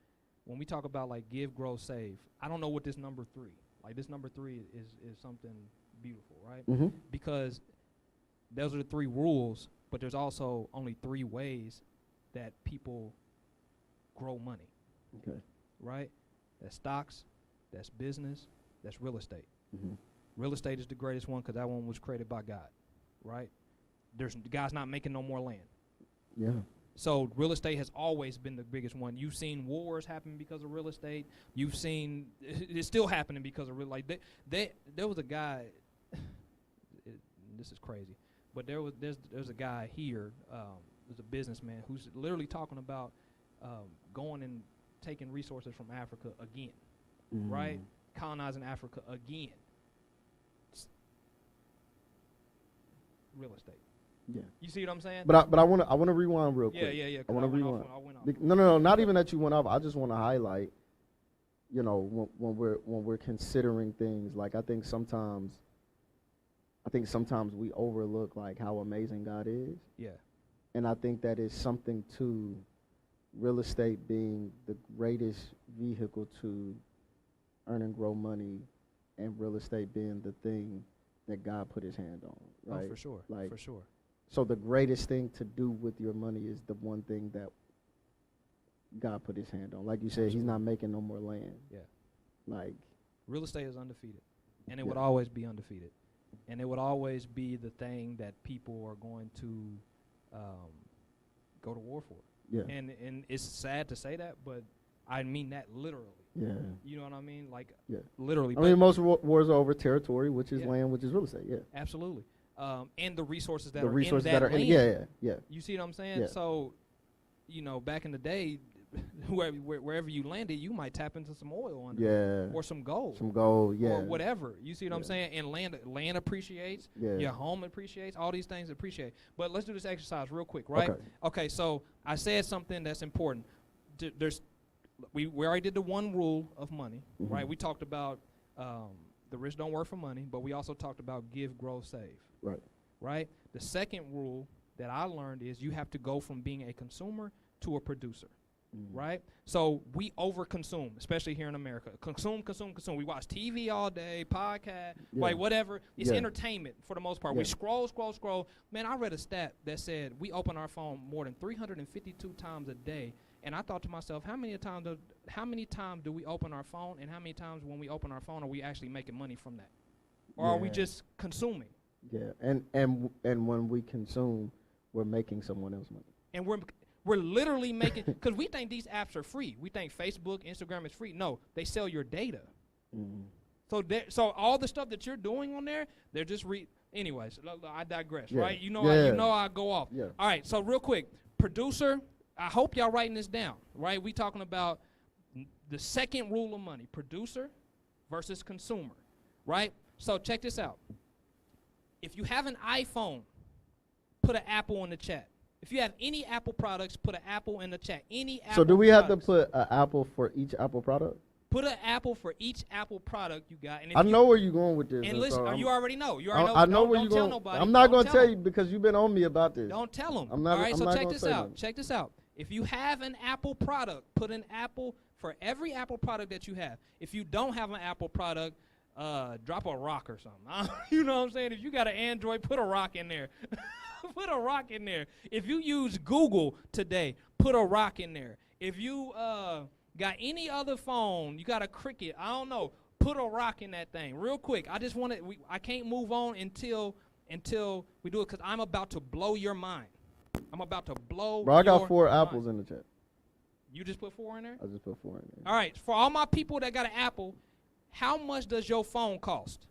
When we talk about like give, grow, save, I don't know what this number 3. Like this number 3 is something beautiful, right? Mm-hmm. Because those are the 3 rules, but there's also only 3 ways that people grow money. Okay. Right? That's stocks, that's business, that's real estate. Mm-hmm. Real estate is the greatest one because that one was created by God, right? God's not making no more land. Yeah. So real estate has always been the biggest one. You've seen wars happen because of real estate. You've seen it's still happening because of real. Like there was a guy. This is crazy, but there's a guy here. There's a businessman who's literally talking about going and taking resources from Africa again, right? Colonizing Africa again. Real estate. Yeah. You see what I'm saying? But I want to rewind real quick. Yeah. I want to rewind. I went off. No, not even that you went off. I just want to highlight, you know, when we're considering things, like I think sometimes we overlook like how amazing God is. Yeah. And I think that is something to real estate being the greatest vehicle to earn and grow money, and real estate being the thing that God put his hand on, right? Oh, for sure. Like, for sure. So the greatest thing to do with your money is the one thing that God put his hand on. Like you said, Absolutely. he's not making no more land. Yeah. Like, real estate is undefeated, and it would always be undefeated, and it would always be the thing that people are going to go to war for. yeah. And it's sad to say that, but I mean that literally. Yeah. You know what I mean? Like, Yeah. literally. I mean, most wars are over territory, which is Yeah. land, which is real estate. Yeah. Absolutely. And the resources that The are resources in that that are land. in, yeah. You see what I'm saying? Yeah. So, you know, back in the day, wherever you landed, you might tap into some oil under Yeah. or some gold. Some gold, yeah. Or whatever. You see what I'm saying? And land appreciates. Yeah. Your home appreciates. All these things appreciate. But let's do this exercise real quick, right? Okay, so I said something that's important. We already did the one rule of money, right? We talked about the rich don't work for money, but we also talked about give, grow, save. Right? The second rule that I learned is you have to go from being a consumer to a producer. Right? So we overconsume, especially here in America. Consume. We watch TV all day, podcast, like whatever. It's entertainment for the most part. We scroll. Man, I read a stat that said we open our phone more than 352 times a day. And I thought to myself, how many times do we open our phone, and how many times when we open our phone are we actually making money from that? Or are we just consuming? Yeah. And when we consume, we're making someone else money. And we're literally making, because we think these apps are free. We think Facebook, Instagram is free. No, they sell your data. So all the stuff that you're doing on there, they're just anyways, I digress, right? You know I go off. Yeah. All right, so real quick, producer, I hope y'all writing this down, right? We talking about the second rule of money, producer versus consumer, right? So check this out. If you have an iPhone, put an Apple in the chat. If you have any Apple products, put an Apple in the chat. Any Apple. So do we have to products. put an Apple for each Apple product? Put an Apple for each Apple product you got. And if I know where you're going with this. And listen, so you already know. I know where you're going. Nobody. I'm not going to tell you because you've been on me about this. Don't tell them. I'm not. All right, I'm so not check gonna this say out. nothing. Check this out. If you have an Apple product, put an Apple for every Apple product that you have. If you don't have an Apple product, drop a rock or something. You know what I'm saying? If you got an Android, put a rock in there. Put a rock in there. If you use Google today, put a rock in there. If you got any other phone, you got a Cricket, I don't know, put a rock in that thing. Real quick, I just want to, I can't move on until we do it because I'm about to blow your mind. I'm about to blow Bro, I got your 4 mind. apples in the chat. You just put 4 in there? I just put 4 in there. All right, for all my people that got an Apple, how much does your phone cost?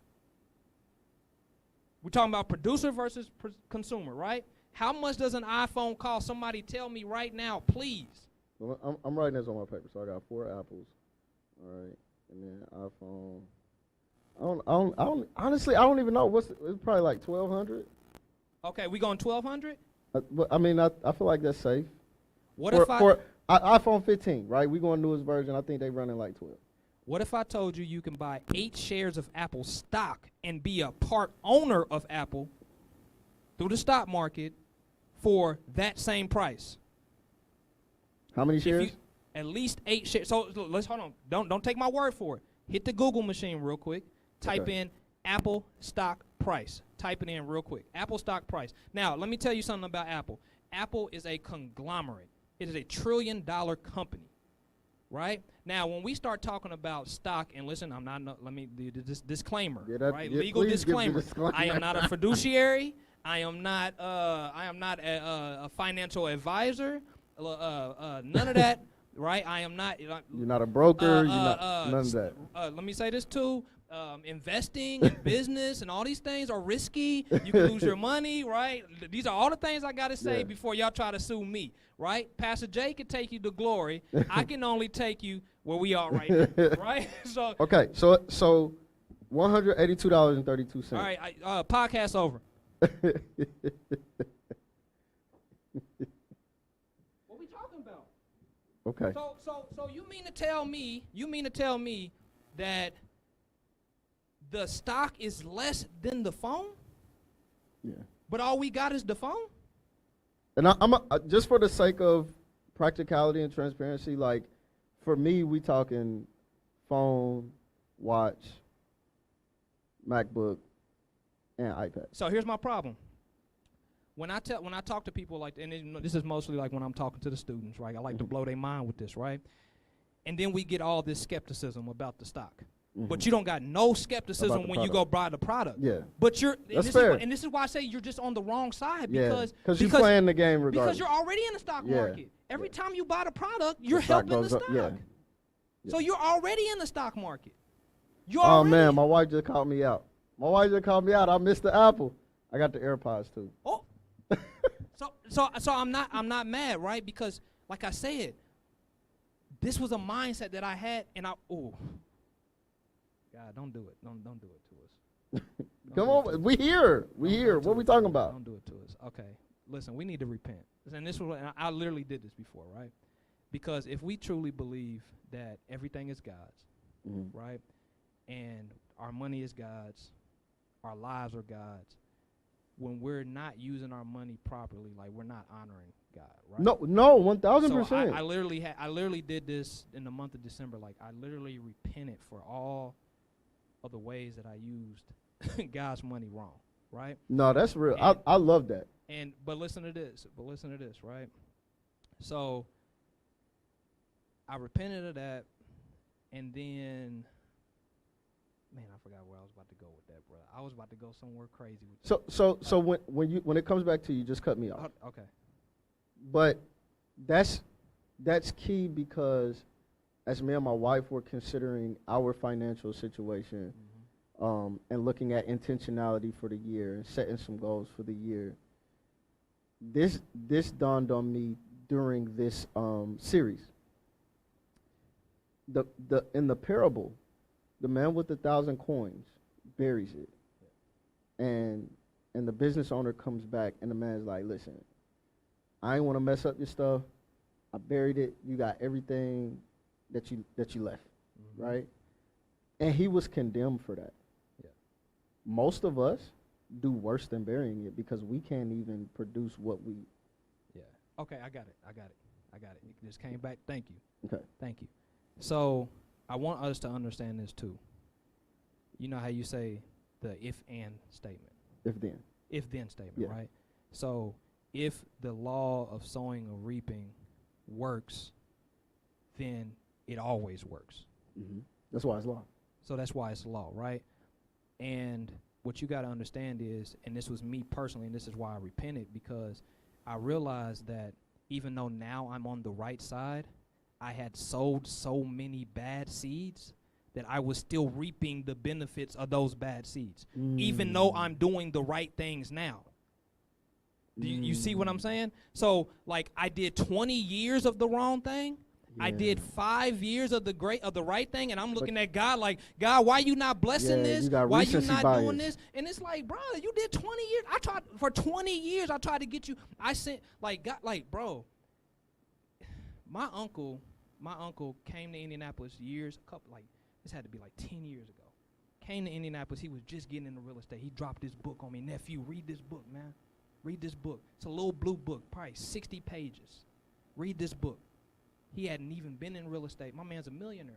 We're talking about producer versus consumer, right? How much does an iPhone cost? Somebody tell me right now, please. Well, I'm writing this on my paper, so I got 4 apples. All right, and then iPhone. I don't honestly, I don't even know. It's probably like 1,200. Okay, we going 1,200? But I mean, I feel like that's safe. What for, if for iPhone 15, right? We going newest version. I think they running like 12. What if I told you can buy 8 shares of Apple stock and be a part owner of Apple through the stock market for that same price? How many shares? At least 8 shares. So let's hold on. Don't take my word for it. Hit the Google machine real quick. Type in Apple stock price. Type it in real quick. Apple stock price. Now, let me tell you something about Apple. Apple is a conglomerate. It is a $1 trillion company. right? Now, when we start talking about stock, and listen, I'm not, let me do this disclaimer, right? Yeah, Legal disclaimer. disclaimer. I am not a fiduciary. I am not a financial advisor. None of that, right? I am not. You're not a broker. You're not none of that. Let me say this too. Investing in business and all these things are risky. You can lose your money, right? These are all the things I got to say before y'all try to sue me, right? Pastor Jay can take you to glory. I can only take you where we are right now, right? So okay, so $182.32. All right, podcast over. What we talking about? Okay. So you mean to tell me that the stock is less than the phone? Yeah. But all we got is the phone? And I'm just for the sake of practicality and transparency, like for me, we talking phone, watch, MacBook, and iPad. So here's my problem. When I talk to people like, and this is mostly like when I'm talking to the students, right? I like to blow their mind with this, right? And then we get all this skepticism about the stock. But you don't got no skepticism when you go buy the product. Yeah. But That's fair. And this is why I say you're just on the wrong side because you're playing the game regardless. Because you're already in the stock market. Every time you buy the product, you're helping the stock. Yeah. So you're already in the stock market. Oh man, my wife just called me out. I missed the Apple. I got the AirPods too. Oh. So I'm not mad, right? Because like I said, this was a mindset that I had, and God, don't do it. Don't do it to us. Come on, we here. What are we talking about? Don't do it to us. Okay. Listen, we need to repent. And this was, and I literally did this before, right? Because if we truly believe that everything is God's, right? And our money is God's, our lives are God's, when we're not using our money properly, like we're not honoring God, right? No, 1,000%. So I literally did this in the month of December. Like I literally repented for all of the ways that I used God's money wrong, right? No, that's real. I love that. But listen to this, right? So I repented of that, and then, man, I forgot where I was about to go with that, brother. I was about to go somewhere crazy with that. So when it comes back to you, just cut me off. Okay. But that's key because as me and my wife were considering our financial situation, and looking at intentionality for the year and setting some goals for the year, this dawned on me during this series. In the parable, the man with 1,000 coins buries it, and the business owner comes back, and the man's like, "Listen, I ain't want to mess up your stuff. I buried it. You got everything that you left, right?" And he was condemned for that. Yeah. Most of us do worse than burying it because we can't even produce what we. Yeah. Okay, I got it. It just came back. Thank you. Okay. Thank you. So I want us to understand this too. You know how you say the if-and statement. If-then. If-then statement, right? So if the law of sowing or reaping works, then it always works. That's why it's law. So that's why it's law, right? And what you got to understand is, and this was me personally, and this is why I repented, because I realized that even though now I'm on the right side, I had sowed so many bad seeds that I was still reaping the benefits of those bad seeds, even though I'm doing the right things now. Do you see what I'm saying? So, like, I did 20 years of the wrong thing. Yeah. I did 5 years of the right thing, and I'm looking at God like, God, why you not blessing this? Why you not doing this? And it's like, bro, you did 20 years. I tried for 20 years. I tried to get you. I sent God, bro. My uncle came to Indianapolis this had to be 10 years ago. Came to Indianapolis. He was just getting into real estate. He dropped this book on me. Nephew, read this book, man. Read this book. It's a little blue book, probably 60 pages. Read this book. He hadn't even been in real estate. My man's a millionaire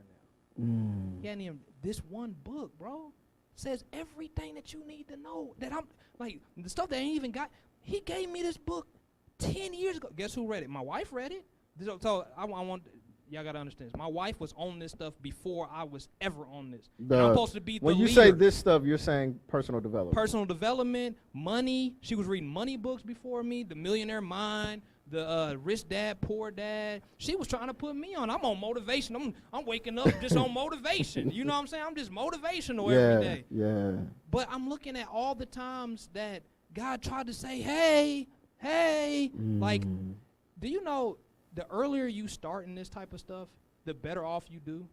now. He hadn't even, this one book, bro, says everything that you need to know. That I'm, the stuff that I ain't even got. He gave me this book 10 years ago. Guess who read it? My wife read it. So I want, y'all got to understand this. My wife was on this stuff before I was ever on this. I'm supposed to be the When you leader. say this stuff, you're saying personal development. Personal development, money. She was reading money books before me, The Millionaire Mind, the Rich Dad, Poor Dad. She was trying to put me on. I'm on motivation. I'm waking up just on motivation. You know what I'm saying? I'm just motivational every day. Yeah. But I'm looking at all the times that God tried to say, hey, like, do you know the earlier you start in this type of stuff, the better off you do?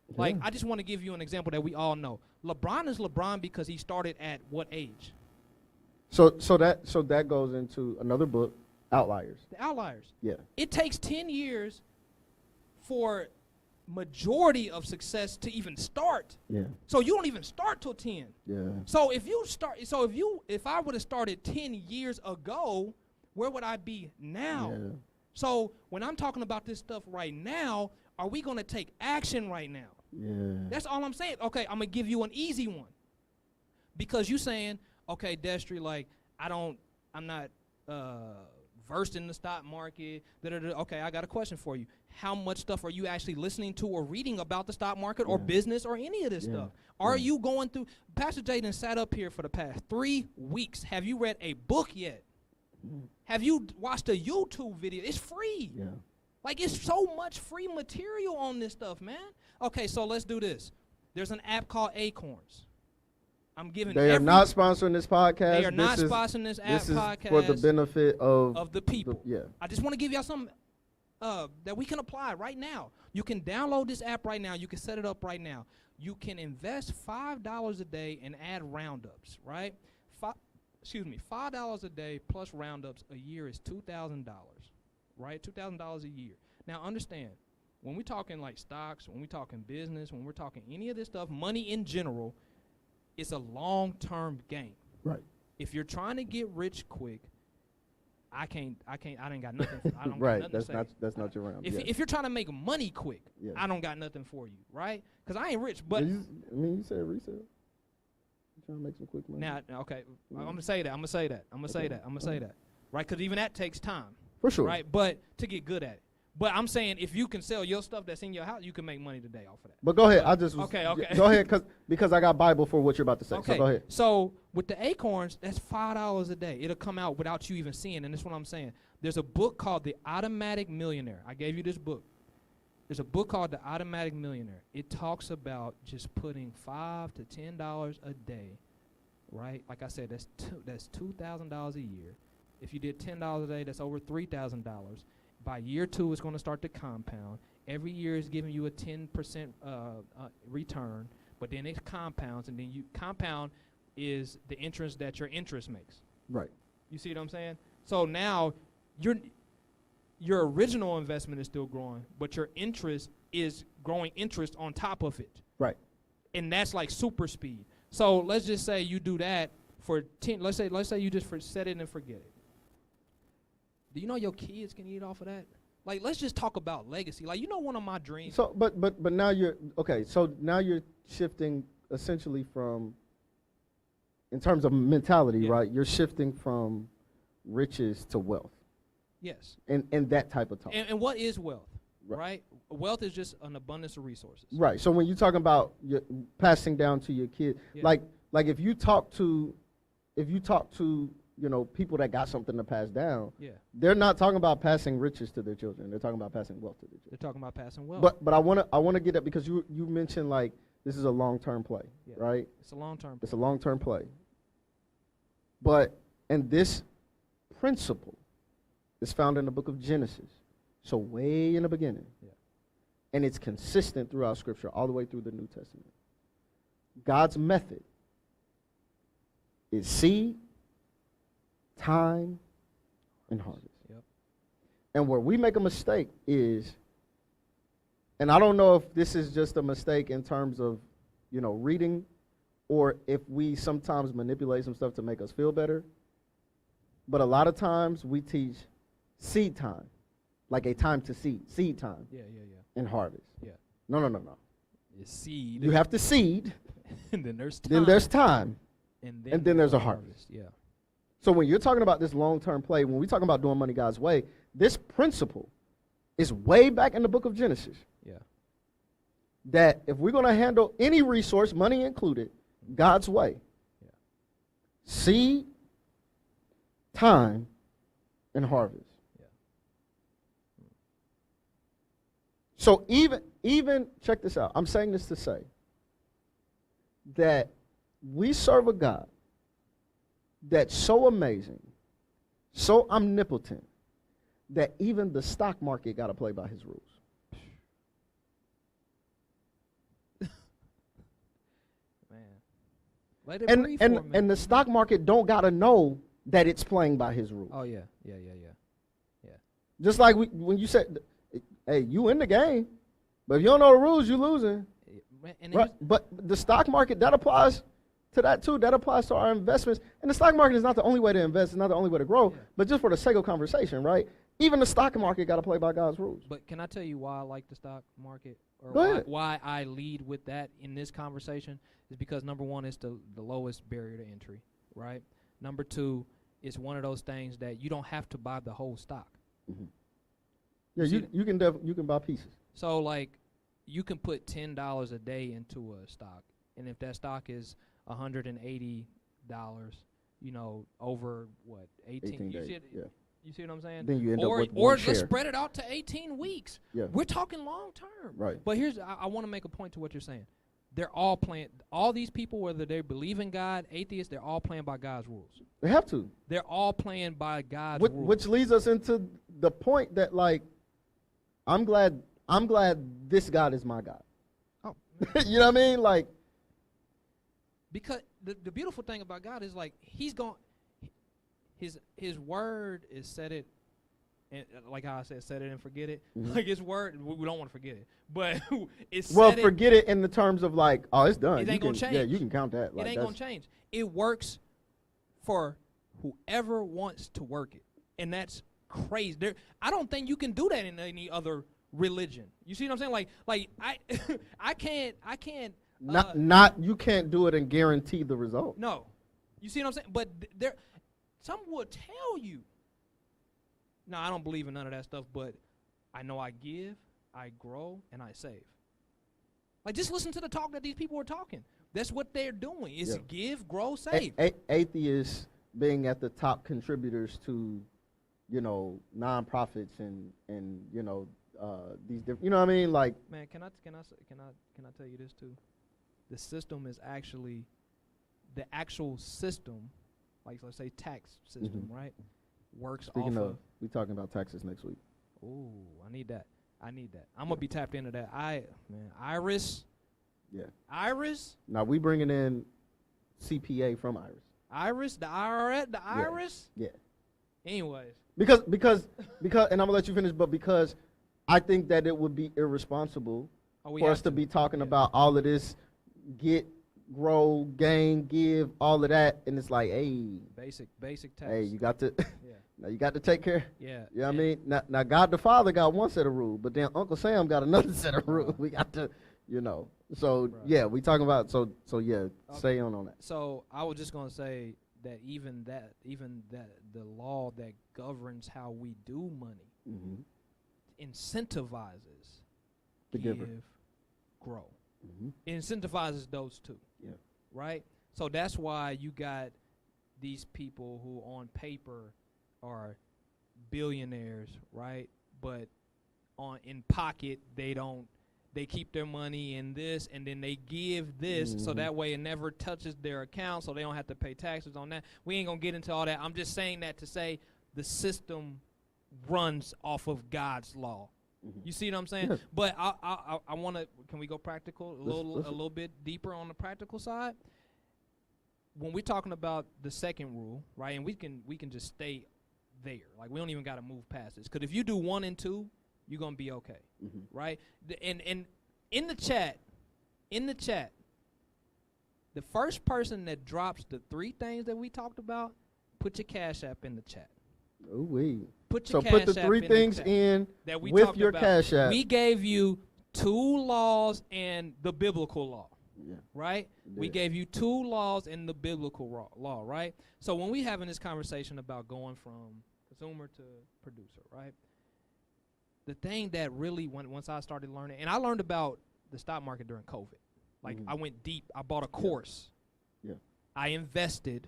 Yeah. Like, I just want to give you an example that we all know. LeBron is LeBron because he started at what age? So that goes into another book, Outliers. The Outliers. Yeah. It takes 10 years for majority of success to even start. Yeah. So you don't even start till 10. Yeah. So if I would have started 10 years ago, where would I be now? Yeah. So when I'm talking about this stuff right now, are we going to take action right now? Yeah. That's all I'm saying. Okay, I'm going to give you an easy one. Because you saying, okay, Destry, like, I'm not versed in the stock market. Okay, I got a question for you. How much stuff are you actually listening to or reading about the stock market or business or any of this stuff? Are you going through? Pastor Jaden sat up here for the past 3 weeks. Have you read a book yet? Have you watched a YouTube video? It's free. Yeah. Like, it's so much free material on this stuff, man. Okay, so let's do this. There's an app called Acorns. I'm giving. They are not sponsoring this podcast. They are not sponsoring this app podcast. This is for the benefit of the people. I just want to give y'all something that we can apply right now. You can download this app right now. You can set it up right now. You can invest $5 a day and add roundups, right? $5 a day plus roundups a year is $2,000, right? $2,000 a year. Now, understand, when we're talking like stocks, when we're talking business, when we're talking any of this stuff, money in general, it's a long-term game. Right. If you're trying to get rich quick, I ain't got nothing. I don't right. got nothing That's not your round. If you're trying to make money quick, I don't got nothing for you, right? Because I ain't rich, but you said resale. You trying to make some quick money. Now, okay, I'm gonna say that. Right? Because even that takes time. For sure. Right? But to get good at it. But I'm saying if you can sell your stuff that's in your house, you can make money today off of that. But go ahead. Okay. Go ahead, because I got Bible for what you're about to say. Okay. So go ahead. So with the Acorns, that's $5 a day. It'll come out without you even seeing, and that's what I'm saying. There's a book called The Automatic Millionaire. I gave you this book. There's a book called The Automatic Millionaire. It talks about just putting $5 to $10 a day, right? Like I said, that's $2,000 a year. If you did $10 a day, that's over $3,000. By year 2, it's going to start to compound. Every year is giving you a 10% return, but then it compounds, and then compound is the interest that your interest makes. Right. You see what I'm saying? So now your original investment is still growing, but your interest is growing interest on top of it. Right. And that's like super speed. So let's just say you do that for 10. Let's say you just set it and forget it. Do you know your kids can eat off of that? Like, let's just talk about legacy. Like, one of my dreams. So, but now you're okay. So now you're shifting essentially from, in terms of mentality, right? You're shifting from riches to wealth. Yes. And that type of talk. And what is wealth? Right? Wealth is just an abundance of resources. Right. So when you're talking about passing down to your kids, like if you talk to people that got something to pass down, they're not talking about passing riches to their children. They're talking about passing wealth to their children. They're talking about passing wealth. But I wanna get that because you mentioned like this is a long-term play, right? It's a long-term play. It's a long-term play. And this principle is found in the book of Genesis. So way in the beginning. Yeah. And it's consistent throughout Scripture, all the way through the New Testament. God's method is seed, time, and harvest. Yep. And where we make a mistake is, and I don't know if this is just a mistake in terms of, reading, or if we sometimes manipulate some stuff to make us feel better, but a lot of times we teach seed time, like a time to seed time, and harvest. Yeah. No. It's seed. You have to seed, and then there's time. Then there's time, and then there's a harvest. Yeah. So when you're talking about this long-term play, when we're talking about doing money God's way, this principle It's way back in the book of Genesis. Yeah. That if we're going to handle any resource, money included, God's way. Yeah. Seed, time, and harvest. Yeah. So even check this out. I'm saying this to say that we serve a God that's so amazing, so omnipotent, that even the stock market got to play by his rules. Let it breathe for a minute. And the stock market don't got to know that it's playing by his rules. Oh, yeah. Just like when you said, hey, you in the game, but if you don't know the rules, you losing. Right? But the stock market, that applies to that too. That applies to our investments. And the stock market is not the only way to invest. It's not the only way to grow. Yeah. But just for the sake of conversation, right? Even the stock market got to play by God's rules. But can I tell you why I like the stock market? Or Go ahead. Why I lead with that in this conversation is because, number one, it's the lowest barrier to entry, right? Number two, it's one of those things that you don't have to buy the whole stock. Mm-hmm. Yeah, you can buy pieces. So, like, you can put $10 a day into a stock, and if that stock is $180, over what 18 days. You see what I'm saying? Then you end up with one share. Let's spread it out to 18 weeks. Yeah. We're talking long term. Right. But I want to make a point to what you're saying. They're all playing. All these people, whether they believe in God, atheists, they're all playing by God's rules. They have to. They're all playing by God's rules. Which leads us into the point that, like, I'm glad this God is my God. Oh. You know what I mean? Like, because the beautiful thing about God is, like, he's going. His word is set it, and like how I said, set it and forget it. Mm-hmm. Like his word, we don't want to forget it, but it's forget it in the terms of like, oh, it's done. It ain't gonna change. Yeah, you can count that. It ain't gonna change. It works for whoever wants to work it, and that's crazy. I don't think you can do that in any other religion. You see what I'm saying? Like I can't. You can't do it and guarantee the result. No, you see what I'm saying? But there. Some will tell you. No, I don't believe in none of that stuff, but I know I give, I grow, and I save. Like, just listen to the talk that these people are talking. That's what they're doing, is give, grow, save. Atheists being at the top contributors to, nonprofits and these different, you know what I mean? Like, man, can I tell you this too? The system is actually, the actual system, like let's say tax system, mm-hmm. right? Works Speaking off of. We talking about taxes next week. Ooh, I need that. I'm gonna be tapped into that. Iris. Yeah. Iris. Now we bringing in CPA from Iris. Iris, the IRS, the Iris. Yeah. Anyways. Because, and I'm gonna let you finish, but because I think that it would be irresponsible for us to be talking about all of this, grow, gain, give, all of that, and it's like, hey, basic tax. Hey, you got to, now you got to take care. Yeah. You know what I mean? Now God the Father got one set of rules, but then Uncle Sam got another set of rules. We got to, So we talking about say on that. So I was just gonna say that even the law that governs how we do money mm-hmm. incentivizes the giver, grow. Mm-hmm. It incentivizes those two. Yeah. Right? So that's why you got these people who on paper are billionaires, right? But in pocket they keep their money in this and then they give this mm-hmm. so that way it never touches their account so they don't have to pay taxes on that. We ain't gonna get into all that. I'm just saying that to say the system runs off of God's law. Mm-hmm. You see what I'm saying? Yeah. But I want to. Can we go practical a little bit deeper on the practical side? When we're talking about the second rule, right? And we can just stay there. Like we don't even got to move past this. Because if you do 1 and 2, you're gonna be okay, mm-hmm. right? And in the chat, the first person that drops the 3 things that we talked about, put your Cash App in the chat. Oh wait. Put the 3 things in that we with your about. Cash App. We gave you 2 laws and the biblical law, right? We gave you 2 laws and the biblical law, right? So when we having this conversation about going from consumer to producer, right? the thing that really, once I started learning, and I learned about the stock market during COVID. Like, I went deep. I bought a course. Yeah. I invested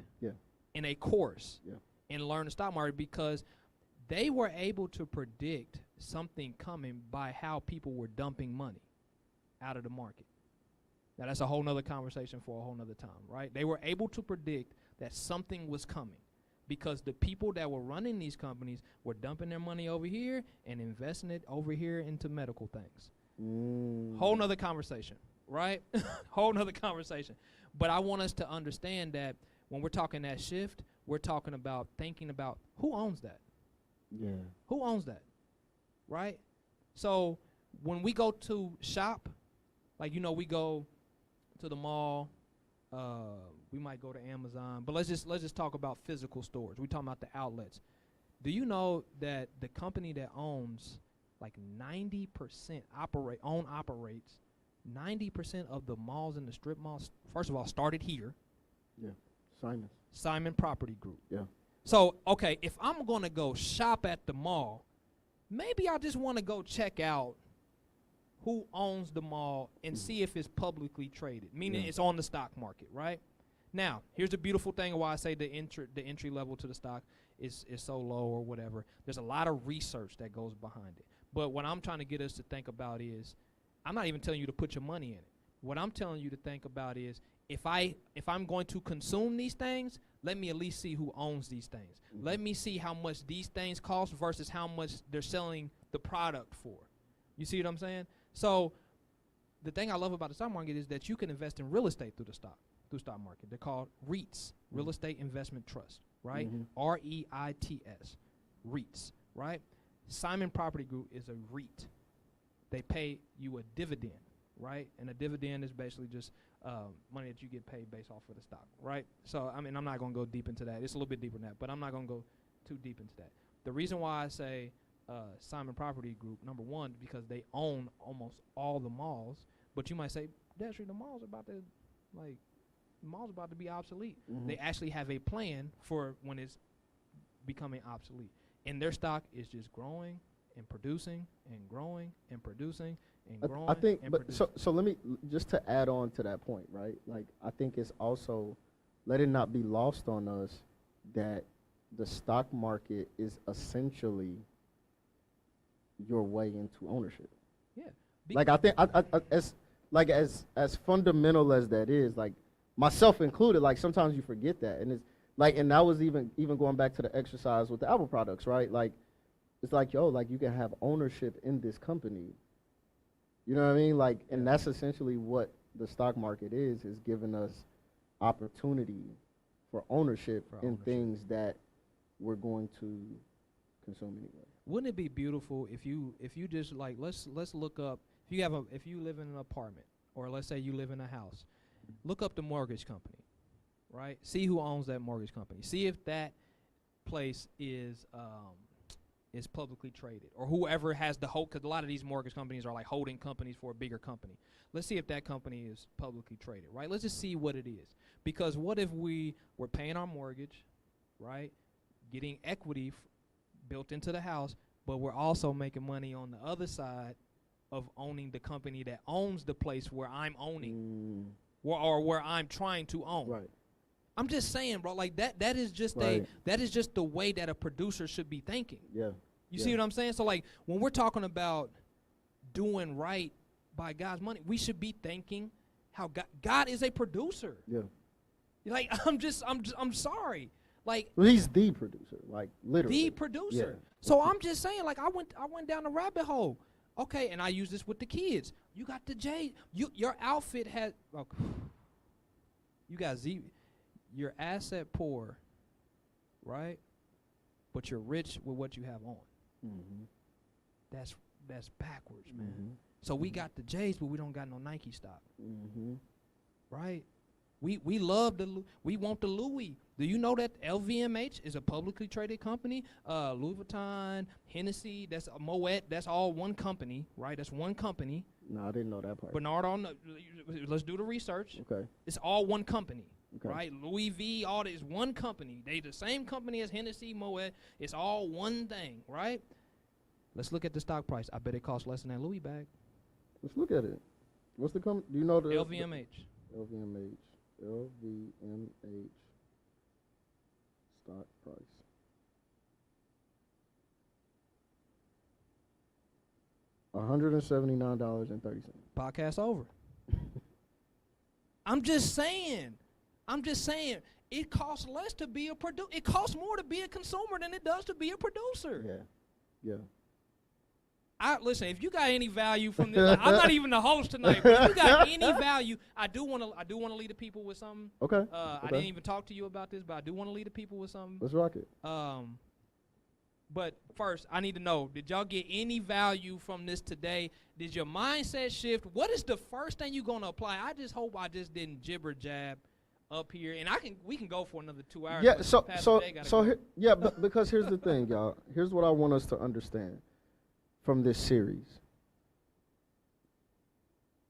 in a course and learned the stock market because they were able to predict something coming by how people were dumping money out of the market. Now, that's a whole nother conversation for a whole nother time, right? They were able to predict that something was coming because the people that were running these companies were dumping their money over here and investing it over here into medical things. Whole nother conversation, right? Whole nother conversation. But I want us to understand that when we're talking that shift, we're talking about thinking about who owns that. Yeah. Who owns that, right? So when we go to shop, like, you know, we go to the mall, we might go to Amazon, but let's just talk about physical stores. We're talking about the outlets. Do you know that the company that owns like 90% operates 90% of the malls and the strip malls, first of all, started here. Yeah. Simon Property Group. Yeah. So, okay, if I'm going to go shop at the mall, maybe I just want to go check out who owns the mall and see if it's publicly traded, meaning it's on the stock market, right? Now, here's the beautiful thing of why I say the entry level to the stock is so low or whatever. There's a lot of research that goes behind it. But what I'm trying to get us to think about is, I'm not even telling you to put your money in it. What I'm telling you to think about is, if I'm going to consume these things, let me at least see who owns these things. Let me see how much these things cost versus how much they're selling the product for. You see what I'm saying? So the thing I love about the stock market is that you can invest in real estate through stock market. They're called REITs, Real Estate Investment Trust, right? REITs, REITs, right? Simon Property Group is a REIT. They pay you a dividend, right? And a dividend is basically just money that you get paid based off of the stock, right? So, I mean, I'm not going to go deep into that. It's a little bit deeper than that, but I'm not going to go too deep into that. The reason why I say Simon Property Group, number one, because they own almost all the malls, but you might say, Desiree, the mall's about to be obsolete. They actually have a plan for when it's becoming obsolete. And their stock is just growing and producing and growing and producing and growing. I think, but so let me, just to add on to that point, right? Like, I think it's also, let it not be lost on us that the stock market is essentially your way into ownership. Yeah. Like, I think, as fundamental as that is, like, myself included, like, sometimes you forget that. And it's like, and that was even going back to the exercise with the Apple products, right? Like, it's like, yo, like, you can have ownership in this company. You know what I mean? Like, and that's essentially what the stock market is giving us opportunity for ownership in things that we're going to consume anyway. Wouldn't it be beautiful if you just, like, let's look up, if you live in an apartment, or let's say you live in a house, look up the mortgage company, right? See who owns that mortgage company. See if that place is publicly traded, or whoever has the whole, because a lot of these mortgage companies are like holding companies for a bigger company. Let's see if that company is publicly traded, right? Let's just see what it is. Because what if we were paying our mortgage, right, getting equity built into the house, but we're also making money on the other side of owning the company that owns the place where I'm owning, or where I'm trying to own. Right. I'm just saying, bro, like that is just that is just the way that a producer should be thinking. Yeah. You see what I'm saying? So, like, when we're talking about doing right by God's money, we should be thinking how God is a producer. Yeah. Like, I'm sorry. Like, well, he's the producer, like, literally. The producer. Yeah. So I'm just saying, like, I went down the rabbit hole. Okay, and I use this with the kids. You got the J. Your outfit has. Oh, you got Z. You're asset poor, right? But you're rich with what you have on. That's backwards, man. So we got the J's, but we don't got no Nike stock. Right? We love we want the Louis. Do you know that LVMH is a publicly traded company? Louis Vuitton, Hennessy, that's Moet, that's all one company, right? That's one company. No, I didn't know that part. Bernard, let's do the research. Okay. It's all one company. Okay. Right? Louis V, all this one company. They the same company as Hennessy, Moet. It's all one thing, right? Let's look at the stock price. I bet it costs less than that Louis bag. Let's look at it. What's the do you know the LVMH. LVMH stock price. $179.30. Podcast over. I'm just saying. It costs less to be a producer. It costs more to be a consumer than it does to be a producer. Yeah. Listen, if you got any value from this, like, I'm not even the host tonight, but if you got any value, I do want to lead the people with something. Okay. I didn't even talk to you about this, but I do want to lead the people with something. Let's rock it. But first, I need to know, did y'all get any value from this today? Did your mindset shift? What is the first thing you're going to apply? I just hope I just didn't jibber jab up here, and we can go for another 2 hours. Yeah, but because here's the thing, y'all. Here's what I want us to understand from this series.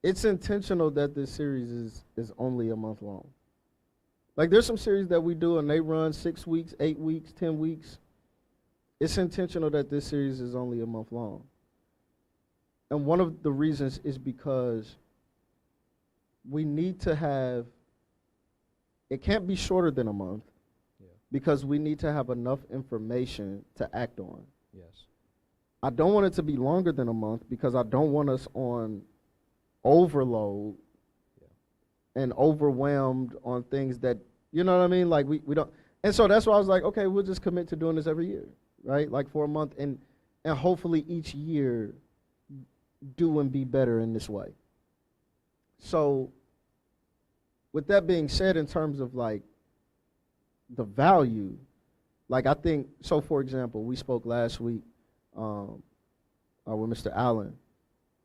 It's intentional that this series is only a month long. Like, there's some series that we do and they run 6 weeks, 8 weeks, 10 weeks. It's intentional that this series is only a month long. And one of the reasons is because we need to have, it can't be shorter than a month, because we need to have enough information to act on. Yes. I don't want it to be longer than a month because I don't want us on overload and overwhelmed on things that, you know what I mean? Like, we don't. And so that's why I was like, okay, we'll just commit to doing this every year, right? Like, for a month, and hopefully each year do and be better in this way. So with that being said, in terms of like the value, like, I think, so for example, we spoke last week with Mr. Allen,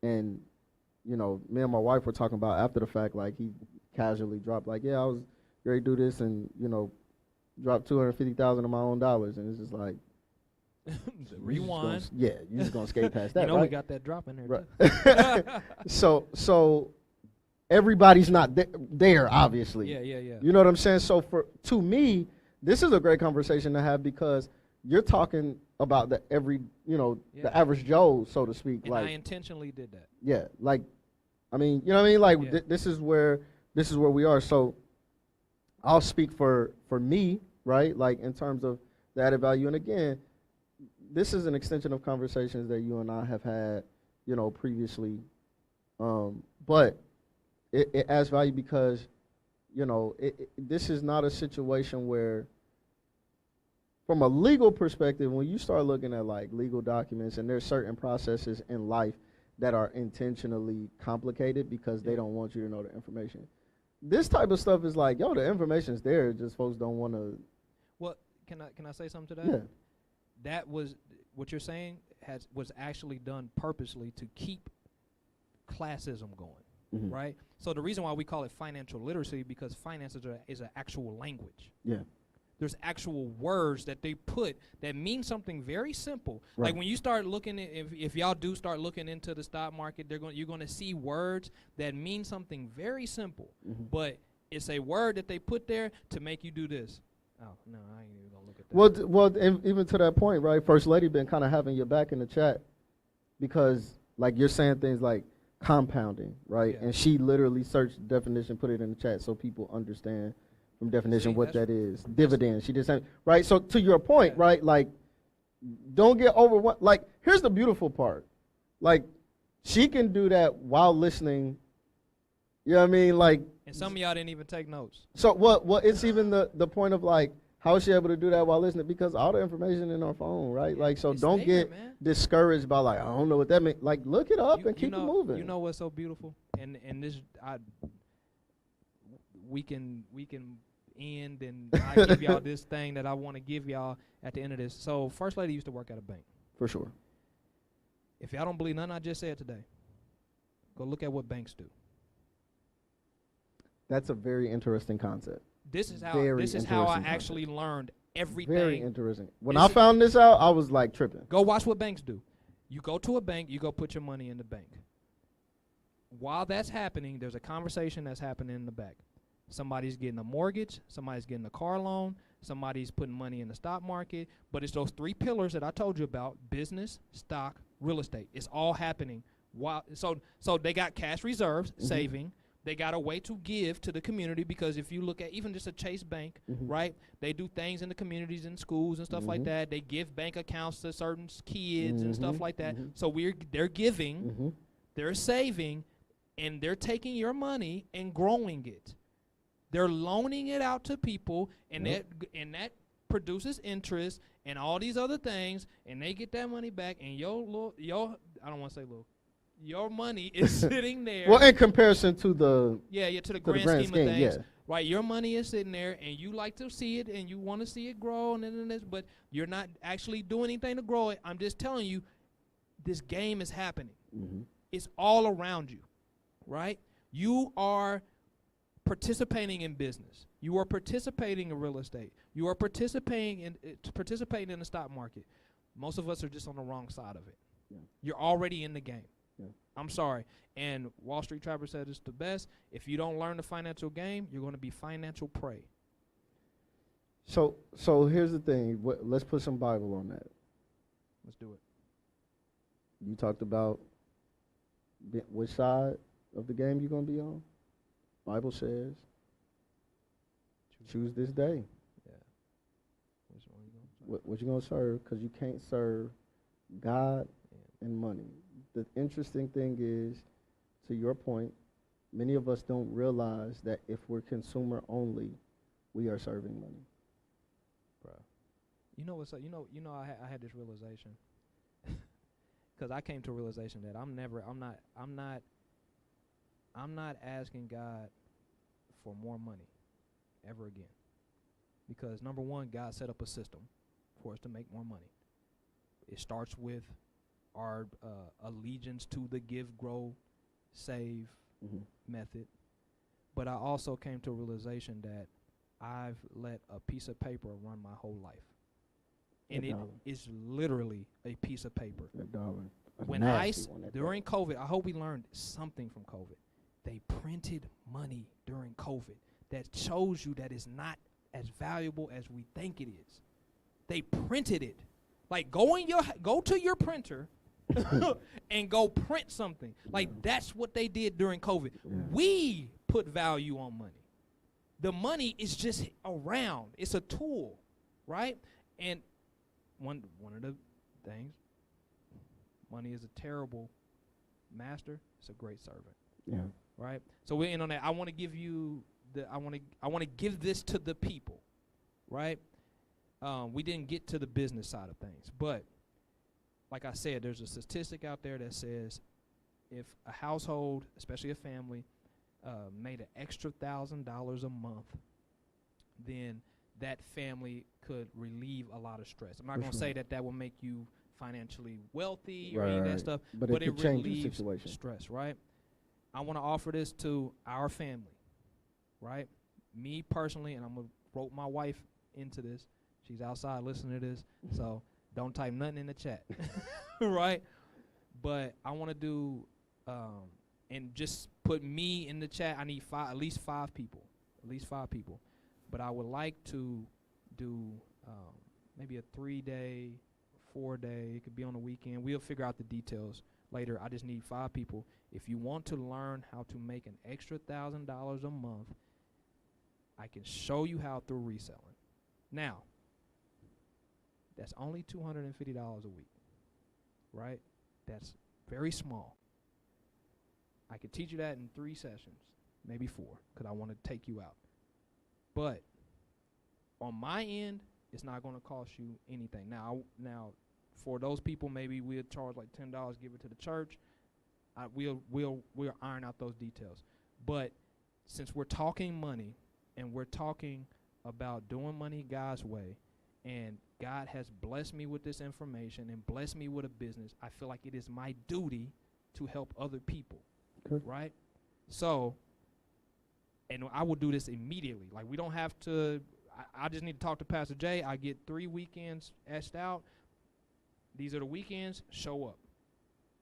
and, you know, me and my wife were talking about after the fact, like, he casually dropped, like, yeah, I was ready to do this, and, you know, dropped $250,000 of my own dollars, and it's just like, rewind. You're just gonna skate past that. You know, right? we got that drop in there, right. too. So everybody's not there, obviously. Yeah. You know what I'm saying? So to me, this is a great conversation to have, because you're talking about the the average Joe, so to speak. And like, I intentionally did that. Yeah, like, I mean, you know what I mean? Like, this is where we are. So I'll speak for me, right? Like, in terms of the added value. And again, this is an extension of conversations that you and I have had, you know, previously. But it adds value because, you know, this is not a situation where, from a legal perspective, when you start looking at like legal documents, and there's certain processes in life that are intentionally complicated because they don't want you to know the information. This type of stuff is like, yo, the information's there, just folks don't want to. Well, can I say something to that? Yeah. That was what you're saying was actually done purposely to keep classism going, right? So the reason why we call it financial literacy, because finance is an actual language. Yeah. There's actual words that they put that mean something very simple. Right. Like when you start looking at, if y'all do start looking into the stock market, you're going to see words that mean something very simple, but it's a word that they put there to make you do this. Oh, no, I ain't even going to look at that. Well, and even to that point, right, First Lady been kind of having your back in the chat, because, like, you're saying things like compounding, right? Yeah. And she literally searched definition, put it in the chat so people understand from definition what that is. Dividends. She just said, right? So to your point, right, like, don't get overwhelmed. Like, here's the beautiful part. Like, she can do that while listening. You know what I mean? Like, and some of y'all didn't even take notes. So it's even the point of, like, how is she able to do that while listening? Because all the information in her phone, right? Yeah, like, so don't get discouraged by, like, I don't know what that means. Like, look it up and keep it moving. You know what's so beautiful? And this, we can end, and I give y'all this thing that I want to give y'all at the end of this. So First Lady used to work at a bank. For sure. If y'all don't believe nothing I just said today, go look at what banks do. That's a very interesting concept. This is how I actually learned everything. Very interesting. When I found this out, I was like tripping. Go watch what banks do. You go to a bank, you go put your money in the bank. While that's happening, there's a conversation that's happening in the back. Somebody's getting a mortgage, somebody's getting a car loan, somebody's putting money in the stock market, but it's those three pillars that I told you about: business, stock, real estate. It's all happening while so they got cash reserves, saving. They got a way to give to the community, because if you look at even just a Chase Bank, right? They do things in the communities and schools and stuff like that. They give bank accounts to certain kids and stuff like that. So they're giving, they're saving, and they're taking your money and growing it. They're loaning it out to people, and that produces interest and all these other things, and they get that money back, and your I don't want to say little. Your money is sitting there. Well, in comparison to the to the grand scheme of things, right? Your money is sitting there, and you like to see it, and you want to see it grow, and this, but you're not actually doing anything to grow it. I'm just telling you, this game is happening. It's all around you, right? You are participating in business. You are participating in real estate. You are participating in the stock market. Most of us are just on the wrong side of it. You're already in the game. I'm sorry. And Wall Street Trapper said it's the best. If you don't learn the financial game, you're going to be financial prey. So here's the thing. Let's put some Bible on that. Let's do it. You talked about which side of the game you're going to be on. Bible says, choose this day. Yeah. Which one you going to serve? What you going to serve? Because you can't serve God and money. The interesting thing is, to your point, many of us don't realize that if we're consumer only, we are serving money. Bro, you know what's up? You know, I had this realization, because I came to a realization that I'm not asking God for more money ever again, because number one, God set up a system for us to make more money. It starts with our allegiance to the give, grow, save method. But I also came to a realization that I've let a piece of paper run my whole life. And it is literally a piece of paper. During COVID, I hope we learned something from COVID. They printed money during COVID that shows you that it's not as valuable as we think it is. They printed it. Like, go to your printer and go print something. Like, that's what they did during COVID. We put value on money. The money is just around. It's a tool, right? And one of the things, money is a terrible master. It's a great servant. Yeah. Right? So we're in on that. I want to give you I want to give this to the people, right? We didn't get to the business side of things, but like I said, there's a statistic out there that says if a household, especially a family, made an extra $1,000 a month, then that family could relieve a lot of stress. I'm not going to say that will make you financially wealthy or any of that stuff, but it relieves stress, right? I want to offer this to our family, right? Me personally, and I'm going to rope my wife into this. She's outside listening to this, so don't type nothing in the chat, right? But I want to do, and just put me in the chat. I need at least five people. But I would like to do maybe a 3-day, 4-day. It could be on the weekend. We'll figure out the details later. I just need 5 people. If you want to learn how to make an extra $1,000 a month, I can show you how through reselling. Now, that's only $250 a week, right? That's very small. I could teach you that in 3 sessions, maybe 4, because I want to take you out. But on my end, it's not going to cost you anything. Now, for those people, maybe we'll charge like $10, give it to the church. We'll iron out those details. But since we're talking money and we're talking about doing money God's way, and God has blessed me with this information and blessed me with a business, I feel like it is my duty to help other people, right? So, and I will do this immediately. Like, we don't have to, I just need to talk to Pastor Jay. I get 3 weekends etched out. These are the weekends. Show up.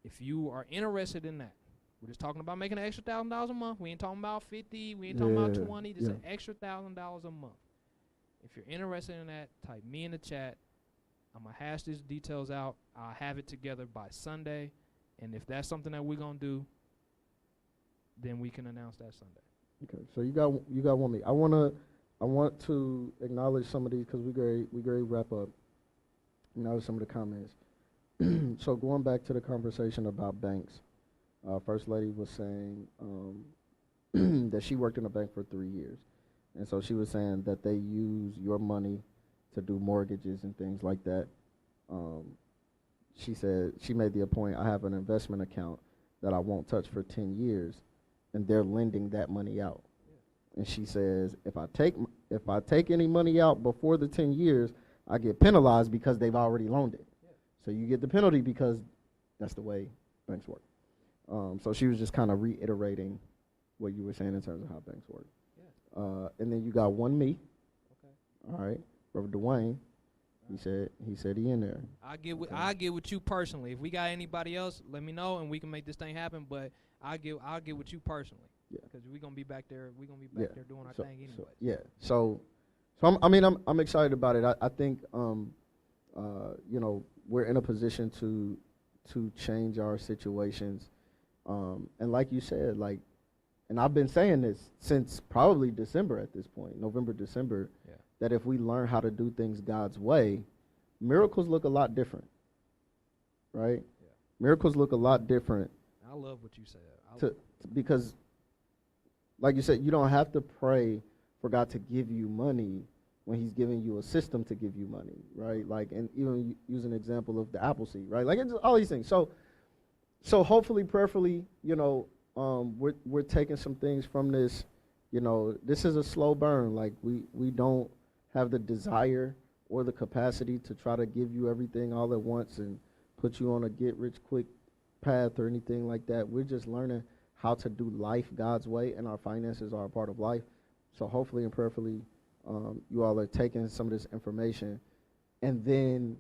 If you are interested in that, we're just talking about making an extra $1,000 a month. We ain't talking about 50. We ain't talking about 20. Just an extra $1,000 a month. If you're interested in that, type me in the chat. I'm going to hash these details out. I'll have it together by Sunday. And if that's something that we're going to do, then we can announce that Sunday. Okay, so you got one me. I want to acknowledge some of these because we great wrap up. Acknowledge some of the comments. So going back to the conversation about banks, First Lady was saying that she worked in a bank for 3 years, and so she was saying that they use your money to do mortgages and things like that. She said she made the point, I have an investment account that I won't touch for 10 years, and they're lending that money out. And she says, if I take any money out before the 10 years, I get penalized because they've already loaned it. So you get the penalty because that's the way banks work. So she was just kind of reiterating what you were saying in terms of how banks work. And then you got one me. Okay. All right. Brother Dwayne. He said he in there. I'll get with you personally. If we got anybody else, let me know and we can make this thing happen. But I'll get with you personally. Yeah. Because we're gonna be back there. We're gonna be back there doing our thing anyway. So I'm excited about it. I think we're in a position to change our situations. And like you said, and I've been saying this since probably December at this point, November, December, that if we learn how to do things God's way, miracles look a lot different, right? Yeah. Miracles look a lot different. I love what you said. Because, like you said, you don't have to pray for God to give you money when he's giving you a system to give you money, right? And even use an example of the apple seed, right? It's all these things. So hopefully, prayerfully, we're taking some things from this. This is a slow burn. We don't have the desire or the capacity to try to give you everything all at once and put you on a get-rich-quick path or anything like that. We're just learning how to do life God's way, and our finances are a part of life. So hopefully and prayerfully, you all are taking some of this information and then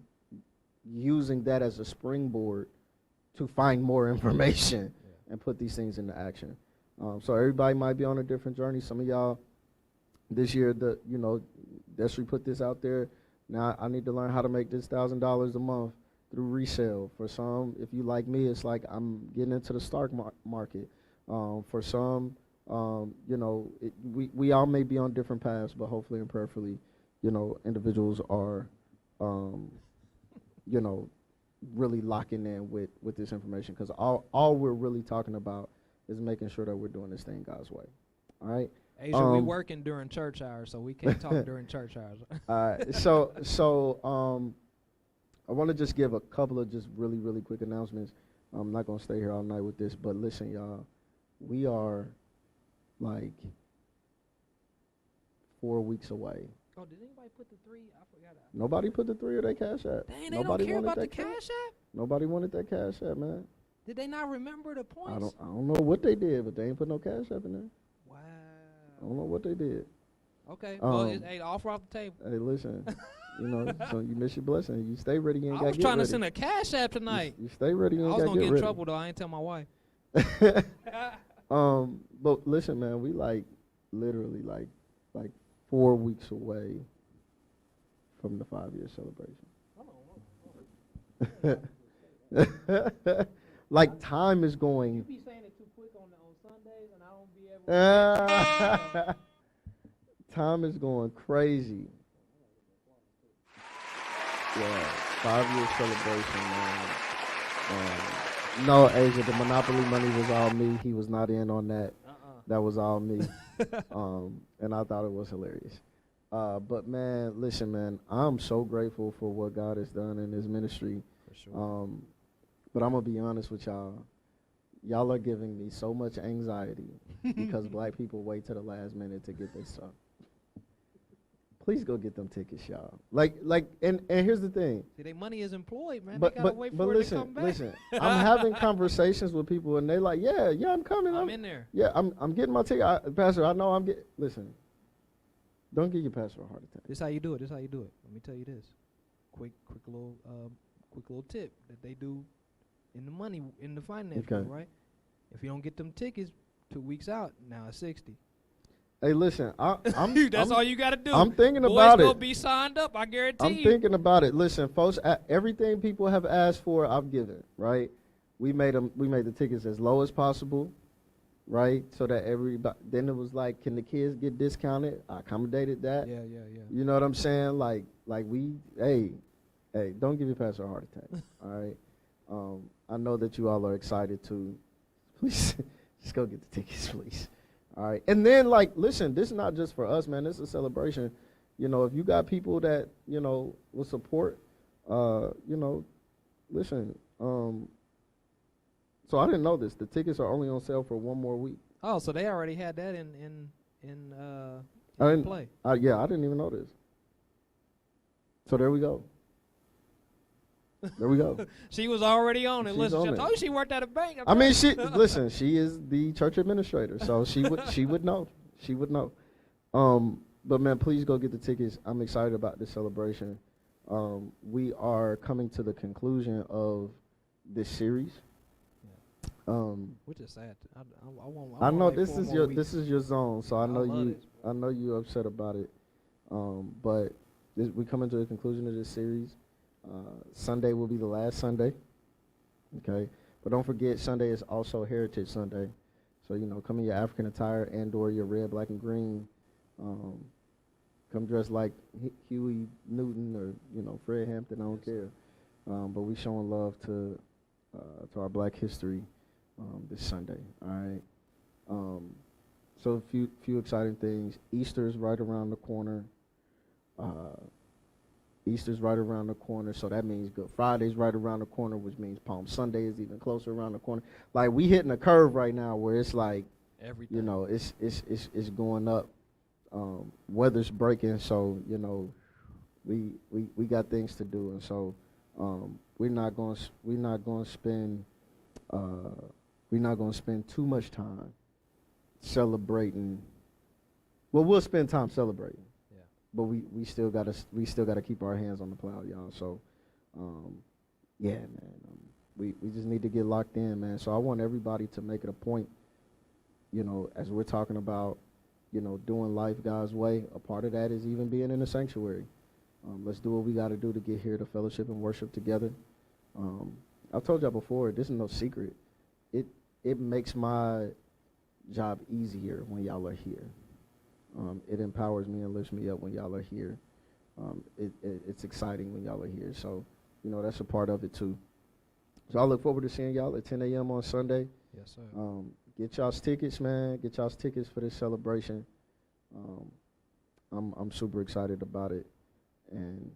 using that as a springboard to find more information and put these things into action. So everybody might be on a different journey. Some of y'all this year, Desiree put this out there. Now I need to learn how to make this $1,000 a month through resale. For some, if you like me, it's like I'm getting into the stock market. For some, we all may be on different paths, but hopefully and prayerfully, individuals are, really locking in with this information, because all we're really talking about is making sure that we're doing this thing God's way. All right. Asia, we working during church hours, so we can't talk during church hours. All right. So I want to just give a couple of just really, really quick announcements. I'm not going to stay here all night with this, but listen, y'all, we are 4 weeks away. Oh, did anybody put the 3? I forgot. Nobody put the 3 of their Cash App. Dang, they don't care about the Cash App? Nobody wanted that Cash App, man. Did they not remember the points? I don't know what they did, but they ain't put no Cash App in there. Wow. I don't know what they did. Okay. Well, hey, offer off the table. Hey, listen. So you miss your blessing. You stay ready. You ain't got to get ready. I was trying to send a Cash App tonight. You stay ready. You ain't got to get ready. I was going to get in trouble, though. I ain't tell my wife. But listen, man, we literally 4 weeks away from the 5-year celebration. Time is going. You be saying it too quick on Sundays, and I don't be able. Time is going crazy. Yeah, 5-year celebration, man. No, Asia, the Monopoly money was all me. He was not in on that. That was all me. And I thought it was hilarious. But man, listen, man, I'm so grateful for what God has done in his ministry. For sure. But I'm gonna be honest with y'all. Y'all are giving me so much anxiety because black people wait to the last minute to get their stuff. Please go get them tickets, y'all. And here's the thing. See, their money is employed, man. They gotta wait for it to come back. Listen, I'm having conversations with people, and they're like, yeah, I'm coming. I'm in there. Yeah, I'm getting my ticket. Pastor, I know I'm getting. Listen, don't give your pastor a heart attack. This is how you do it. Let me tell you this. Quick little tip that they do in the finance group, right? If you don't get them tickets 2 weeks out, now it's 60. Hey, listen, That's all you got to do. I'm thinking Boys about gonna it. be signed up, I guarantee I'm you. thinking about it. Listen, folks, everything people have asked for, I've given, right? We made the tickets as low as possible, right? So that everybody, then it was like, can the kids get discounted? I accommodated that. Yeah. You know what I'm saying? Hey, don't give your pastor a heart attack, all right? I know that you all are excited too. Please, just go get the tickets, please. All right. And then, like, listen, this is not just for us, man. This is a celebration. You know, if you got people that, you know, will support, you know, listen, so I didn't know this. The tickets are only on sale for one more week. Oh, so they already had that in play. Yeah, I didn't even know this. So there we go. There we go. She was already on it. She's Listen, on I it. told you she worked at a bank. I mean, listen, she is the church administrator, so she would know. She would know. But man, please go get the tickets. I'm excited about this celebration. We are coming to the conclusion of this series. Which is sad. I know this is your zone, so I know you're upset about it. But we coming to the conclusion of this series. Sunday will be the last Sunday. Okay, but don't forget Sunday is also Heritage Sunday. So you know, come in your African attire and/or your red, black, and green. Come dressed like Huey Newton or Fred Hampton. I don't care. But we showing love to our Black history this Sunday. All right. So a few exciting things. Easter's right around the corner. Easter's right around the corner, so that means Good Friday's right around the corner, which means Palm Sunday is even closer around the corner. Like, we hitting a curve right now where it's like, everything. It's going up. Weather's breaking, so we got things to do, and so we're not going to spend too much time celebrating. Well, we'll spend time celebrating. But we still gotta keep our hands on the plow, y'all. So, yeah, man. We just need to get locked in, man. So I want everybody to make it a point, as we're talking about, doing life God's way. A part of that is even being in the sanctuary. Let's do what we got to do to get here to fellowship and worship together. I've told y'all before, this is no secret. It makes my job easier when y'all are here. It empowers me and lifts me up when y'all are here. It's exciting when y'all are here. So, that's a part of it too. So I look forward to seeing y'all at 10 a.m. on Sunday. Yes, sir. Get y'all's tickets, man. Get y'all's tickets for this celebration. I'm super excited about it. And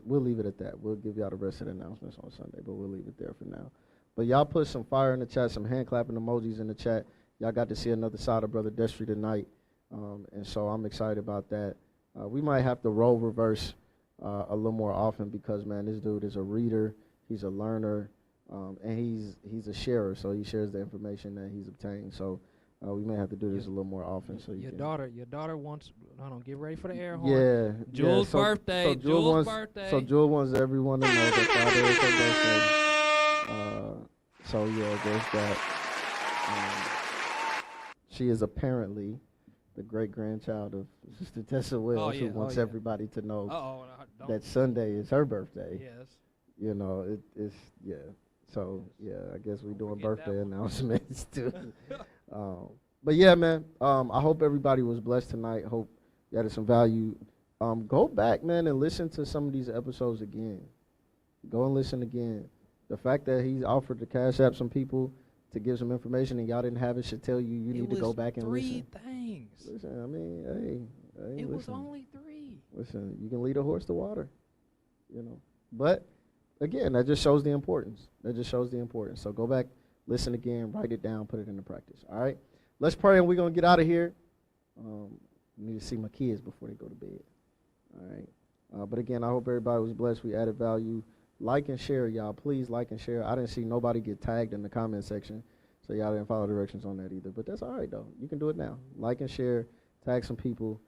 we'll leave it at that. We'll give y'all the rest of the announcements on Sunday, but we'll leave it there for now. But y'all put some fire in the chat, some hand clapping emojis in the chat. Y'all got to see another side of Brother Destry tonight. And so I'm excited about that. We might have to role reverse a little more often because, man, this dude is a reader, he's a learner, and he's a sharer. So he shares the information that he's obtained. So we may have to do this a little more often. So your daughter wants. Hold on, get ready for the air horn. Yeah, Jewel's birthday. Jewel's birthday. So Jewel wants everyone to know that Friday is her birthday. So yeah, there's that. She is apparently the great-grandchild of Sister Tessa Wells, who wants everybody to know that Sunday is her birthday. Yes. It's, yeah. So, yeah, I guess we're doing birthday announcements, too. But, yeah, man, I hope everybody was blessed tonight. Hope you added some value. Go back, man, and listen to some of these episodes again. Go and listen again. The fact that he's offered to cash app some people to give some information and y'all didn't have it should tell you need to go back and listen. 3 things. Listen, I mean, hey. It was only 3. Listen, you can lead a horse to water, But, again, that just shows the importance. So go back, listen again, write it down, put it into practice, all right? Let's pray and we're going to get out of here. I need to see my kids before they go to bed, all right? But, again, I hope everybody was blessed. We added value. Like and share, y'all. Please like and share. I didn't see nobody get tagged in the comment section, so y'all didn't follow directions on that either. But that's all right, though. You can do it now. Like and share. Tag some people.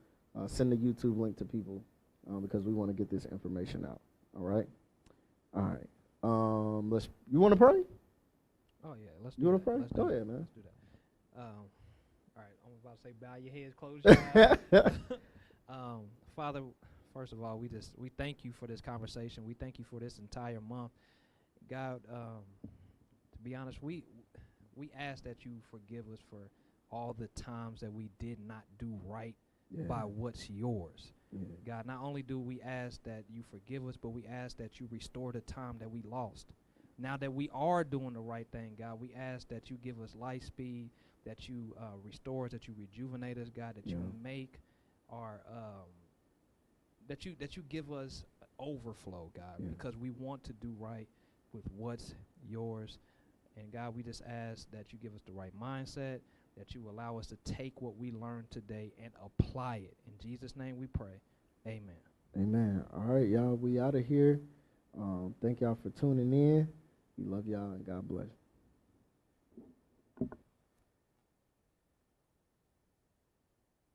Send the YouTube link to people because we want to get this information out. All right? All right. You want to pray? Oh, yeah. Let's do that. You want to pray? Let's Go do ahead, man. Let's do that. All right. I'm about to say bow your heads, close your eyes. Father, first of all, we thank you for this conversation. We thank you for this entire month. God, to be honest, we ask that you forgive us for all the times that we did not do right by what's yours. God, not only do we ask that you forgive us, but we ask that you restore the time that we lost. Now that we are doing the right thing, God, we ask that you give us light speed, that you restore us, that you rejuvenate us, God, that you make our that you give us overflow, God, because we want to do right with what's yours. And God, we just ask that you give us the right mindset, that you allow us to take what we learned today and apply it. In Jesus' name we pray. Amen. Amen. All right, y'all, we out of here. Thank y'all for tuning in. We love y'all, and God bless.